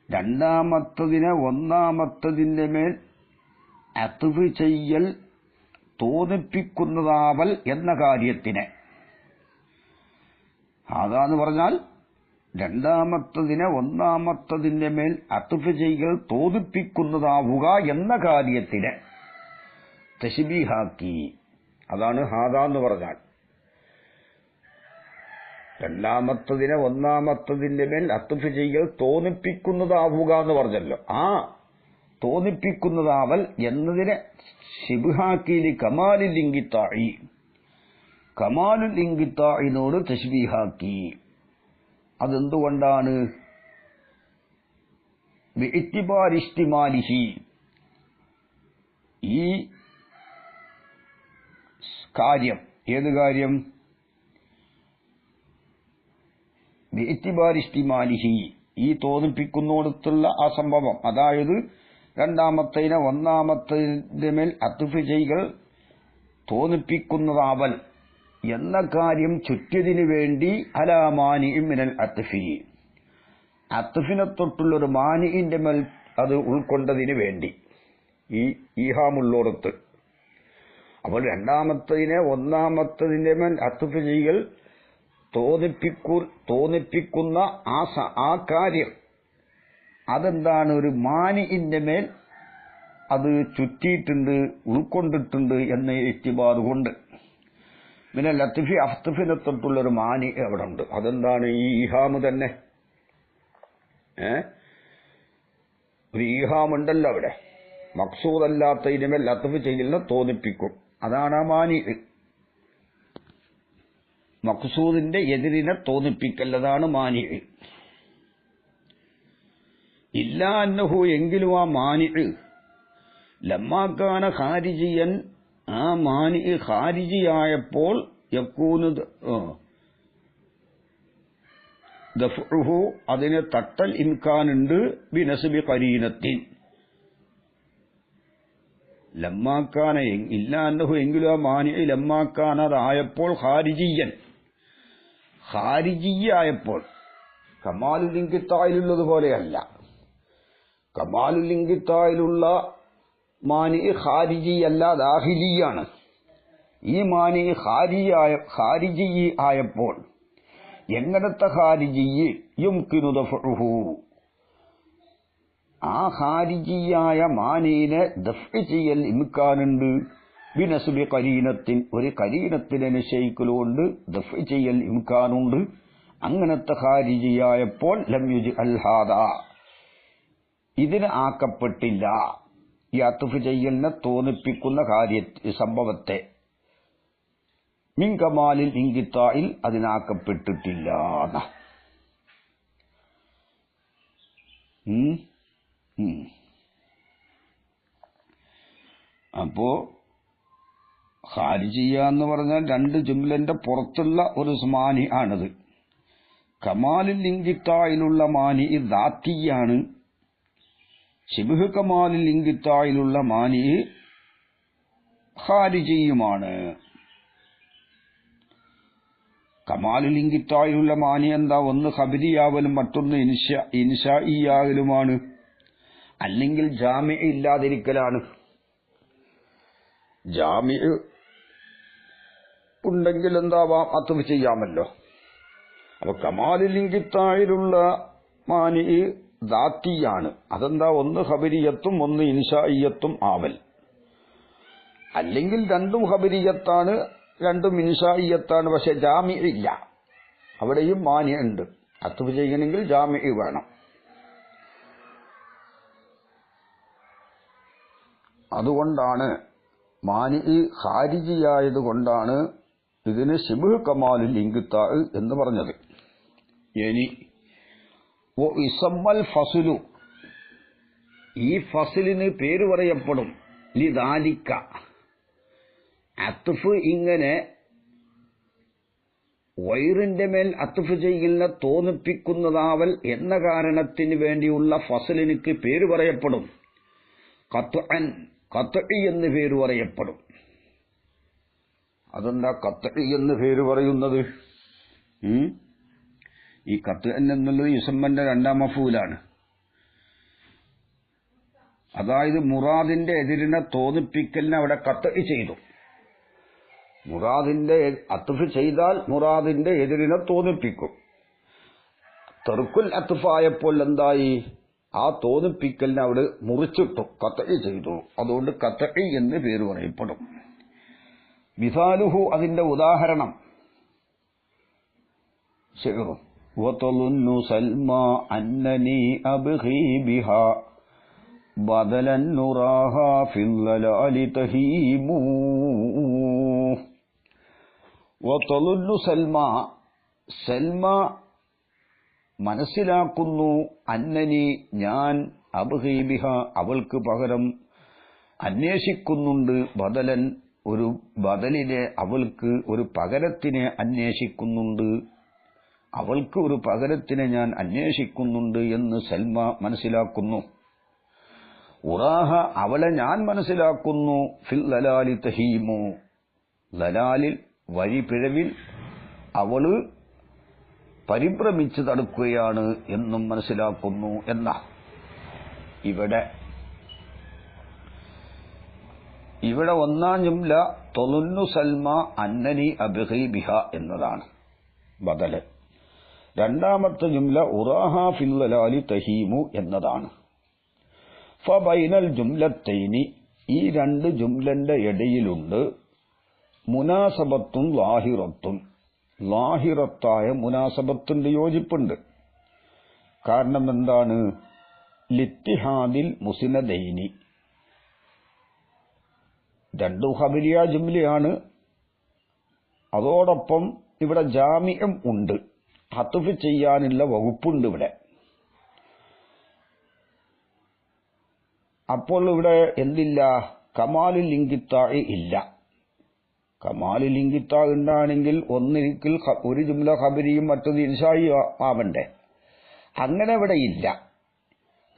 രണ്ടാമത്തതിനെ ഒന്നാമത്തതിന്റെ മേൽ അത്ഫ് ചെയ്യൽ തോന്നിപ്പിക്കുന്നതാവൽ എന്ന കാര്യത്തിനെ. അതാന്ന് പറഞ്ഞാൽ രണ്ടാമത്തതിനെ ഒന്നാമത്തതിന്റെ മേൽ അത്ഫ് ചെയ്യൽ തോന്നിപ്പിക്കുന്നതാവുക എന്ന കാര്യത്തിനെ തശ്ബീഹാക്കി. അതാണ് ഹാദാ എന്ന് പറഞ്ഞാൽ രണ്ടാമത്തതിനെ ഒന്നാമത്തതിന്റെ മേൽ അത്ഫ് ചെയ്യൽ തോന്നിപ്പിക്കുന്നതാവുക എന്ന് പറഞ്ഞല്ലോ. ആ തോന്നിപ്പിക്കുന്നതാവൽ എന്നതിനെ ശിബ്ഹാക്കിലി കമാലുൽ ഇൻഖിതാഇ കമാലുൽ ഇൻഖിതാഇനോട് തശ്ബീഹാക്കി. അതെന്തുകൊണ്ടാണ്? ബിഇത്തിബാരി ഇസ്തിമാലിഹി ഈ കാര്യം ഏത് കാര്യം? ബിഇത്തിബാരി ഇസ്തിമാലിഹി ഈ തോന്നിപ്പിക്കുന്നിടത്തുള്ള ആ സംഭവം, അതായത് രണ്ടാമത്തതിനെ ഒന്നാമത്തതിന്റെ മേൽ അത്ഫ് ചെയ്യൽ തോന്നിപ്പിക്കുന്നതാവൽ എന്ന കാര്യം ചുറ്റിയതിനു വേണ്ടി അലാ മാനിഇ മിനൽ അത്ഫി അത്ഫിനെ തൊട്ടുള്ളൊരു മാനിഇന്റെ മേൽ അത് ഉൾക്കൊണ്ടതിന് വേണ്ടി ഈ ഈഹാമുള്ളോടത്ത്. അപ്പോൾ രണ്ടാമത്തതിനെ ഒന്നാമത്തതിന്റെ മേൽ അത്ഫ് ചെയ്യൽ തോന്നിപ്പിക്കുന്ന ആ കാര്യം അതെന്താണ്? ഒരു മാനിഇന്റെ മേൽ അത് ചുറ്റിയിട്ടുണ്ട്, ഉൾക്കൊണ്ടിട്ടുണ്ട് എന്ന ഇത്തിബാർ കൊണ്ട്. പിന്നെ ലത്തിഫി അഫ്തഫിനെ തൊട്ടുള്ളൊരു മാനി അവിടെ ഉണ്ട്. അതെന്താണ്? ഈ ഈഹാമ് തന്നെ. ഒരു ഈഹാമുണ്ടല്ലോ അവിടെ. മഖ്സൂദല്ലാത്തതിന്റെ മേൽ ലത്തിഫ് ചെയ്യലിനെ തോന്നിപ്പിക്കും. അതാണ് ആ മാനി. മഖ്സൂദിന്റെ എതിരിനെ തോന്നിപ്പിക്കല്ലതാണ് മാനി. ഇല്ലാ അന്നഹു എങ്കിലും ആ മാനി ലമ്മാക്കാന ഖാരിജിയൻ ആ മാനി ഖാരിജിയായപ്പോൾ യക്കൂനു ദഫ്ഉഹു അതിനെ തട്ടൽ ഇംകാനുണ്ട് ബിനസ്ബി ഖരീനത്തിൻ. ലമ്മാക്കാന ഇല്ലാ അന്നഹു എങ്കിലും ആ മാനി ലമ്മാക്കാന അതായപ്പോൾ ഖാരിജിയായപ്പോൾ കമാലുൽ ഇൻഖിതായിലുള്ളതുപോലെയല്ല. കമാലുൽ ഇൻഖിതായിലുള്ള മാനി ഖാരിജിയല്ല, ദാഖിലിയാണ്. ഈ മാനി ഖാരിജി ആയപ്പോൾ എങ്ങനത്തെ ഖാരിജി? യുംകിനു ദഫ്ഉഹു ആ ഖാരിജിയായ മാനീനെ ദഫ് ചെയ്യൽ ഇംകാനുണ്ട് ബിനസ്ബി ഖരീനത്തിൻ ഒരു ഖരീനത്തിനെ നിശ്ചയിക്കലുകൊണ്ട് ദഫ് ചെയ്യൽ ഇംകാനുണ്ട്. അങ്ങനത്തെ ഖാരിജിയായപ്പോൾ ലം യുജ്അൽ ഹാദാ ഇതിന് ആക്കപ്പെട്ടില്ല. ഈ അത്ഫ് ചെയ്യലിനെ തോന്നിപ്പിക്കുന്ന സംഭവത്തെ മിൻ കമാലിൽ ഇൻഖിതാഇൽ അതിനാക്കപ്പെട്ടിട്ടില്ല. അപ്പോ ഖാരിജിയ എന്ന് പറഞ്ഞാൽ രണ്ട് ജുംലന്റെ പുറത്തുള്ള ഒരു മാനി ആണത്. കമാലിൽ ഇൻഖിതായിലുള്ള മാനി ദാത്തിയാണ്. ശിബ്ഹ് കമാലിൽ ഇൻഖിതായിലുള്ള മാനി ഖാരിജിയുമാണ്. കമാലുൽ ഇൻകിത്തായിലുള്ള മാനി എന്താ? ഒന്ന് ഖബരിയാവലും മറ്റൊന്ന് ഇൻഷാഇയാകലുമാണ്. അല്ലെങ്കിൽ ജാമി ഇല്ലാതിരിക്കലാണ്. ജാമി ഉണ്ടെങ്കിൽ എന്താവാം? അത്ഫ് ചെയ്യാമല്ലോ. അപ്പൊ കമാലുൽ ഇൻകിത്തായിലുള്ള മാനി ദാത്തിയാണ്. അതെന്താ? ഒന്ന് ഖബരിയത്തും ഒന്ന് ഇൻഷാഇയത്തും ആവൽ. അല്ലെങ്കിൽ രണ്ടും ഖബരിയത്താണ്, രണ്ടും ഇൻഷാഇയത്താണ്, പക്ഷെ ജാമി ഇല്ല. അവിടെയും മാനി ഉണ്ട്. അത്ഫ് ചെയ്യണമെങ്കിൽ ജാമി വേണം. അതുകൊണ്ടാണ് മാനി ഖാരിജിയായതുകൊണ്ടാണ് ഇതിന് ശിബ്ഹ് കമാലുൽ ഇൻകിത്താ എന്ന് പറഞ്ഞത്. ഇനി ഇസമ്മൽ ഫസ്ലു, ഈ ഫസ്ലിന് പേര് പറയപ്പെടും. ലിദാലിക, അത്ഫ് ഇങ്ങനെ വൈറിന്റെ മേൽ അത്ഫ് ചെയ്യലിനെ തോന്നിപ്പിക്കുന്നതാവൽ എന്ന കാരണത്തിന് വേണ്ടിയുള്ള ഫസ്ലിനിക്ക് പേര് പറയപ്പെടും. ഖത്അൻ, ഖത്ഇ എന്ന് പേര് പറയപ്പെടും. അതെന്താ ഖത്ഇ എന്ന് പേര് പറയുന്നത്? ഈ ഖത്അൻ എന്നുള്ളത് യുസമ്മന്റെ രണ്ടാം മഫൂലാണ്. അതായത് മുറാദിന്റെ എതിരിനെ തോന്നിപ്പിക്കലിനെ അവിടെ ഖത്ഇ ചെയ്തു. മുറാദിന്റെ അത്ഫ് ചെയ്താൽ മുറാദിന്റെ എതിരിനെ തോന്നിപ്പിക്കും. തെർക്കുൽ അത്ഫായപ്പോൾ എന്തായി? ആ തോന്നിപ്പിക്കലിനെ അവിടെ മുറിച്ചിട്ടു, ഖത്ഇ ചെയ്തു. അതുകൊണ്ട് ഖത്ഇ എന്ന് പേര് പറയപ്പെടും. മിസാലുഹു, അതിന്റെ ഉദാഹരണം ശിഅറും വതളുന്നു സൽമ അന്നനി അബ്ഖി ബിഹാ ബദലൻ നുറാഹ ഫിൽ ലലാലി തഹീമു. വതളുന്നു സൽമ, സൽമ മനസ്സിലാക്കുന്നു, അന്നനി ഞാൻ, അബ്ഖി ബിഹ അവൾക്ക് പകരം അന്വേഷിക്കുന്നുണ്ട്, ബദലൻ ഒരു ബദലിനെ, അവൾക്ക് ഒരു പകരത്തിനെ അന്വേഷിക്കുന്നുണ്ട്, അവൾക്ക് ഒരു പകരത്തിനെ ഞാൻ അന്വേഷിക്കുന്നുണ്ട് എന്ന് സൽമ മനസ്സിലാക്കുന്നു. ഉറാഹ അവളെ ഞാൻ മനസ്സിലാക്കുന്നു, ഫിൽ ലലാലി തഹീമു ലലാലിൽ വഴിപിഴവിൽ അവള് പരിഭ്രമിച്ച് തടുക്കുകയാണ് എന്നും മനസ്സിലാക്കുന്നു എന്ന. ഇവിടെ ഒന്നാം ജുംല തൊലുന്നു സൽമ അന്നനി അബ്ഖി ബിഹ എന്നതാണ് ബദല്. രണ്ടാമത്തെ ജുംല ഉറാഹ ഫിൽ ലലാലി തഹീമു എന്നതാണ്. ഫബൈനൽ ജുംലത്തൈനി, ഈ രണ്ട് ജുംലന്റെ ഇടയിലുണ്ട് മുനാസബത്തും ലാഹിറത്തും, ലാഹിറത്തായ മുനാസബത്തിന്റെ യോജിപ്പുണ്ട്. കാരണം എന്താണ്? ലിത്തിഹാദിൽ മുസ്നദൈനി, രണ്ടു ഖബരിയ ജുംലയാണ്. അതോടൊപ്പം ഇവിടെ ജാമിഉം ഉണ്ട്, അത്ഫ് ചെയ്യാനുള്ള വകുപ്പുണ്ട് ഇവിടെ. അപ്പോൾ ഇവിടെ എന്തില്ല? കമാലുൽ ഇൻകിത്താഇ ഇല്ല. കമാലുൽ ഇൻകിത്താ ഉണ്ടാണെങ്കിൽ ഒന്നിരിക്കൽ ഒരു ജുംല ഖബരിയും മറ്റൊന്ന് ഇൻഷായി ആവണ്ടേ. അങ്ങനെ ഇവിടെ ഇല്ല.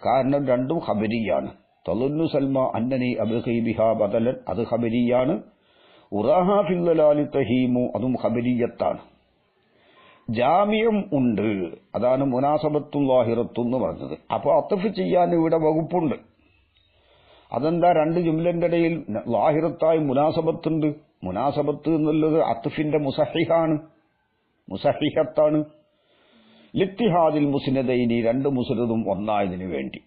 കാരണം രണ്ടും ഖബരിയാണ്. തളുന്നു സൽമ അന്നനി അബ്ഖി ബിഹാ ബദലൻ, അത് ഖബരിയാണ്. ഉറാഹ ഫിൽ ലലാലി തഹീമു, അതും ഖബരിയത്താണ്. ജാമിയും ഉണ്ട്, അതാണ് മുനാസബത്തും ലാഹിറത്തും എന്ന് പറഞ്ഞത്. അപ്പോൾ അത്ഫ് ചെയ്യാൻ ഇവിടെ വകുപ്പുണ്ട്. അതെന്താ? രണ്ട് ജുംലന്റെ ഇടയിൽ ലാഹിറത്തായി മുനാസബത്തുണ്ട്. മുനാസബത്ത് എന്നുള്ളത് അത്ഫിന്റെ മുസഹിഹാണ്, മുസഹിഹത്താണ്. ലിത്തിഹാദിൽ മുസ്നദൈനി, രണ്ട് മുസ്നദും ഒന്നായതിനു വേണ്ടി.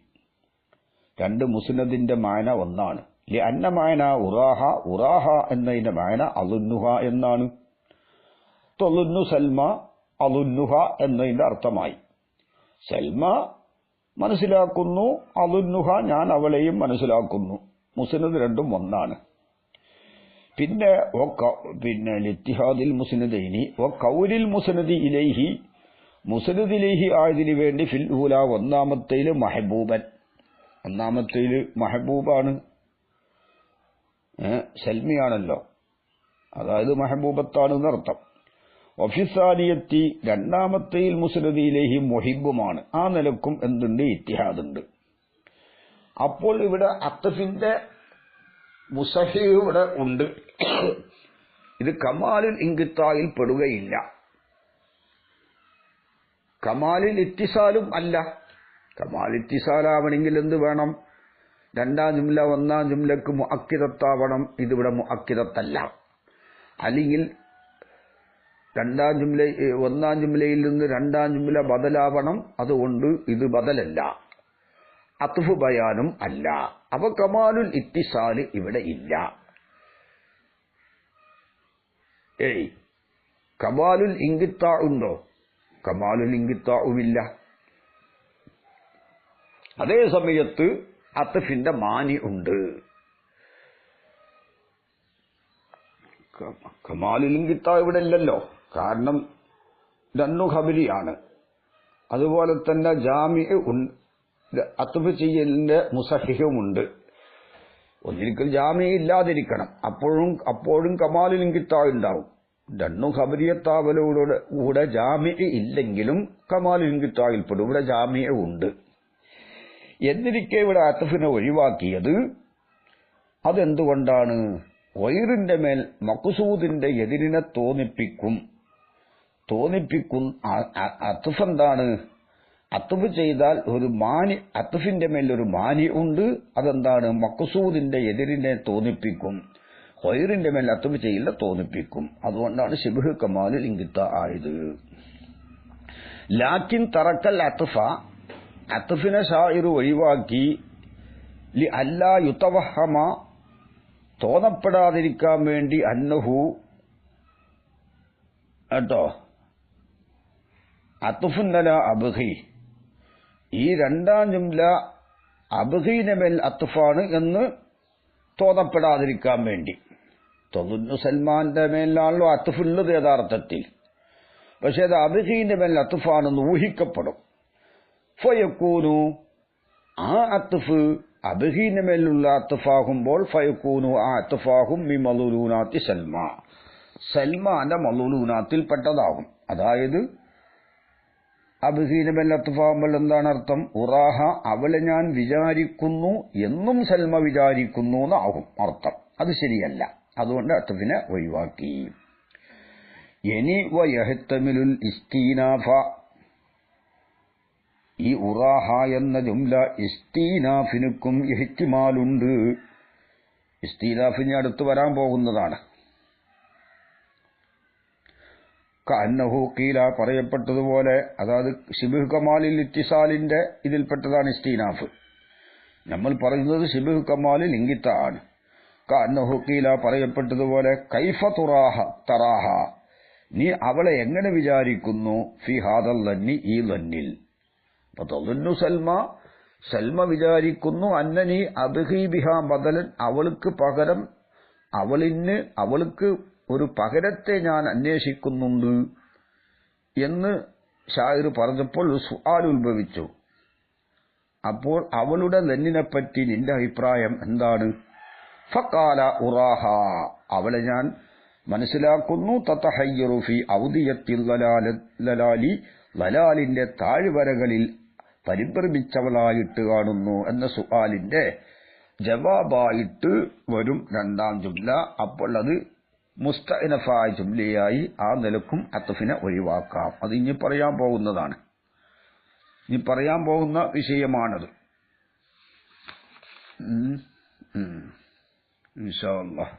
രണ്ട് മുസ്നദിന്റെ മാന ഒന്നാണ്. അന്ന മാന ഉറാഹ, ഉറാഹ എന്നതിന്റെ മാന അളുന്നുഹ എന്നാണ്. തൊളുന്നു സൽമ അളുന്നുഹ എന്നതിന്റെ അർത്ഥമായി. സൽമ മനസ്സിലാക്കുന്നു, അളുന്നുഹ ഞാൻ അവളെയും മനസ്സിലാക്കുന്നു. മുസ്നദ് രണ്ടും ഒന്നാണ്. പിന്നെ ലിത്തിഹാദിൽ മുസ്നദൈനി വ ഖൗലിൽ മുസ്നദി ഇലൈഹി, മുസ്നദ് ഇലൈഹി ആയതിനു വേണ്ടി ഫിൽ ഊല ഒന്നാമത്തേല് മഹബൂബൻ, ഒന്നാമത്തേല് മഹബൂബാണ്, സൽമിയാണല്ലോ, അതായത് മഹബൂബത്താണ് എന്നർത്ഥം. വഫിസാനിയത്തി രണ്ടാമത്തേൽ മുസ്നദി ഇലൈഹി മുഹിബുമാണ്. ആ നിലക്കും എന്തുണ്ട്? ഇത്തിഹാദുണ്ട്. അപ്പോൾ ഇവിടെ അത്ഫിന്റെ മുസഹിഹ് ഇവിടെ ഉണ്ട്. ഇത് കമാലുൽ ഇൻകിത്തായിൽ പെടുകയില്ല. കമാലിൽ ഇത്തിസാലും അല്ല. കമാൽ ഇത്തിസാലാവണമെങ്കിൽ എന്ത് വേണം? രണ്ടാം ജുംല ഒന്നാം ജുംലക്ക് മുഅക്കിദത്താവണം. ഇതിവിടെ മുഅക്കിദത്തല്ല. അല്ലെങ്കിൽ ഒന്നാം ജുംലയിൽ നിന്ന് രണ്ടാം ജുംല ബദലാവണം. അതുകൊണ്ട് ഇത് ബദലല്ല, അത്ഫ് ബയാനും അല്ല. അപ്പൊ കമാലുൽ ഇത്തിസാല് ഇവിടെ ഇല്ല. കമാലുൽ ഇൻഖിത്താ ഉണ്ടോ? കമാലുൽ ഇൻഖിത്താഉമില്ല. അതേ സമയത്ത് അത്ഫിന്റെ മാനി ഉണ്ട്. കമാലുൽ ഇൻഖിത്താ ഇവിടെ ഇല്ലല്ലോ. കാരണം രണ്ടു ഖബരിയാണ്. അതുപോലെ തന്നെ ജാമി അത്ഫ് ചെയ്യലിന്റെ മുസഹിഹുമുണ്ട്. ഒന്നിരിക്കൽ ജാമി ഇല്ലാതിരിക്കണം. അപ്പോഴും കമാലുൽ ഇൻഖിത്താ ഉണ്ടാവും. രണ്ടു ഖബരിയത്താവലോടെ കൂടെ ജാമി ഇല്ലെങ്കിലും കമാലുൽ ഇൻഖിത്തായിൽപ്പെടും. ഇവിടെ ജാമി ഉണ്ട്. എന്നിരിക്കെ ഇവിടെ അത്ഫിനെ ഒഴിവാക്കിയത് അതെന്തുകൊണ്ടാണ്? വൈറിന്റെ മേൽ മഖ്സൂദിന്റെ എതിരിനെ തോന്നിപ്പിക്കും. അത്ഫ് എന്താണ്? അത്ഫ് ചെയ്താൽ ഒരു മാനി, അത്ഫിന്റെ മേൽ ഒരു മാനി ഉണ്ട്. അതെന്താണ്? മഖ്സൂദിന്റെ എതിരിനെ തോന്നിപ്പിക്കും. വൈറിന്റെ മേൽ അത്ഫ് ചെയ്യില്ല, തോന്നിപ്പിക്കും. അതുകൊണ്ടാണ് ശിബ്ഹ് കമാലുൽ ഇൻഖിത്താ ആയത്. ലാക്കിൻ തറക്കൽ അത്ഫ, അത്ഫിനെ ഷായിർ ഒഴിവാക്കി, ലി അല്ലാ യുതവഹമ, തോന്നപ്പെടാതിരിക്കാൻ വേണ്ടി, അന്നഹു കേട്ടോ അത്ഫുന്നല അബ്ഗി, ഈ രണ്ടാം ജുംല അബ്ഗീന്റെ മേൽ അത്ഫാണ് എന്ന് തോന്നപ്പെടാതിരിക്കാൻ വേണ്ടി. തൊന്നുന്നു സൽമാന്റെ മേലാണല്ലോ അത്ഫുള്ളത് യഥാർത്ഥത്തിൽ. പക്ഷെ അത് അബ്ഗീന്റെ മേൽ അത്ഫാണെന്ന് ഊഹിക്കപ്പെടും. ഫയക്കൂനു, ആ അത്ഫ് അബ്ഗീന്റെ മേലുള്ള അത്ഫാകുമ്പോൾ ഫയക്കൂനു, ആ അത്ഫാഹും മി മളൂലൂനാത്തി സൽമ, സൽമാന്റെ മളൂലൂനാത്തിൽ പെട്ടതാകും. അതായത് അബ്ഗീന്റെ മേൽ അത്ഫാകുമ്പോൾ എന്താണ് അർത്ഥം? ഉറാഹ, അവളെ ഞാൻ വിചാരിക്കുന്നു എന്നും സൽമ വിചാരിക്കുന്നു എന്നാകും അർത്ഥം. അത് ശരിയല്ല. അതുകൊണ്ട് അത്ഫിനെ ഒഴിവാക്കി. ഇനി വയഹ്തമിലുൽ ഇസ്തീനാഫ, ഈ ഉറാഹ എന്ന ജുംല ഇസ്തീനാഫിനുക്കും ഇഹ്തിമാലുണ്ട്. ഇസ്തീനാഫിന് അടുത്ത് വരാൻ പോകുന്നതാണ്. കഅന്നഹു ഖീല, പറയപ്പെട്ടതുപോലെ, അതായത് ശിബ്ഹ് കമാലിൽ ഇത്തിസാലിന്റെ ഇതിൽപ്പെട്ടതാണ് ഇസ്തീനാഫ്. നമ്മൾ പറയുന്നത് ശിബ്ഹ് കമാലിൽ ഇൻഖിത്താ ആണ്. കഅന്നഹു ഖീല, പറയപ്പെട്ടതുപോലെ, കൈഫ തറാഹ, നീ അവളെ എങ്ങനെ വിചാരിക്കുന്നു? ഫി ഹാദൽ ലന്നി, ഈ ലന്നിൽ. ഫതദുന്നു സൽമ, സൽമ വിചാരിക്കുന്നു, അന്നനി അബ്ഗി ബിഹാ ബദലൻ, അവൾക്ക് പകരം, അവൾക്ക് ഒരു പകരത്തെ ഞാൻ അന്വേഷിക്കുന്നുണ്ട് എന്ന് ഷായിർ പറഞ്ഞപ്പോൾ സുആൽ ഉത്ഭവിച്ചു. അപ്പോൾ അവളുടെ ലന്നിനെപ്പറ്റി നിന്റെ അഭിപ്രായം എന്താണ്? ഫഖാല ഉറാഹ, അവളെ ഞാൻ മനസ്സിലാക്കുന്നു, തതഹയ്യറു ഫി ഔദിയത്തിൽ ലലാലി, ലലാലിന്റെ താഴ്വരകളിൽ പരിഭ്രമിച്ചവളായിട്ട് കാണുന്നു എന്ന സുആലിന്റെ ജവാബായിട്ട് വരും രണ്ടാം ജുംല. അപ്പോൾ അത് മുസ്തഅനഫായ ജുംലയായി ആ നിലക്കും അത്ഫിനെ ഒഴിവാക്കാം. അത് ഇനി പറയാൻ പോകുന്നതാണ്. ഇനി പറയാൻ പോകുന്ന വിഷയമാണത്. ഇൻഷാ അല്ലാഹ്.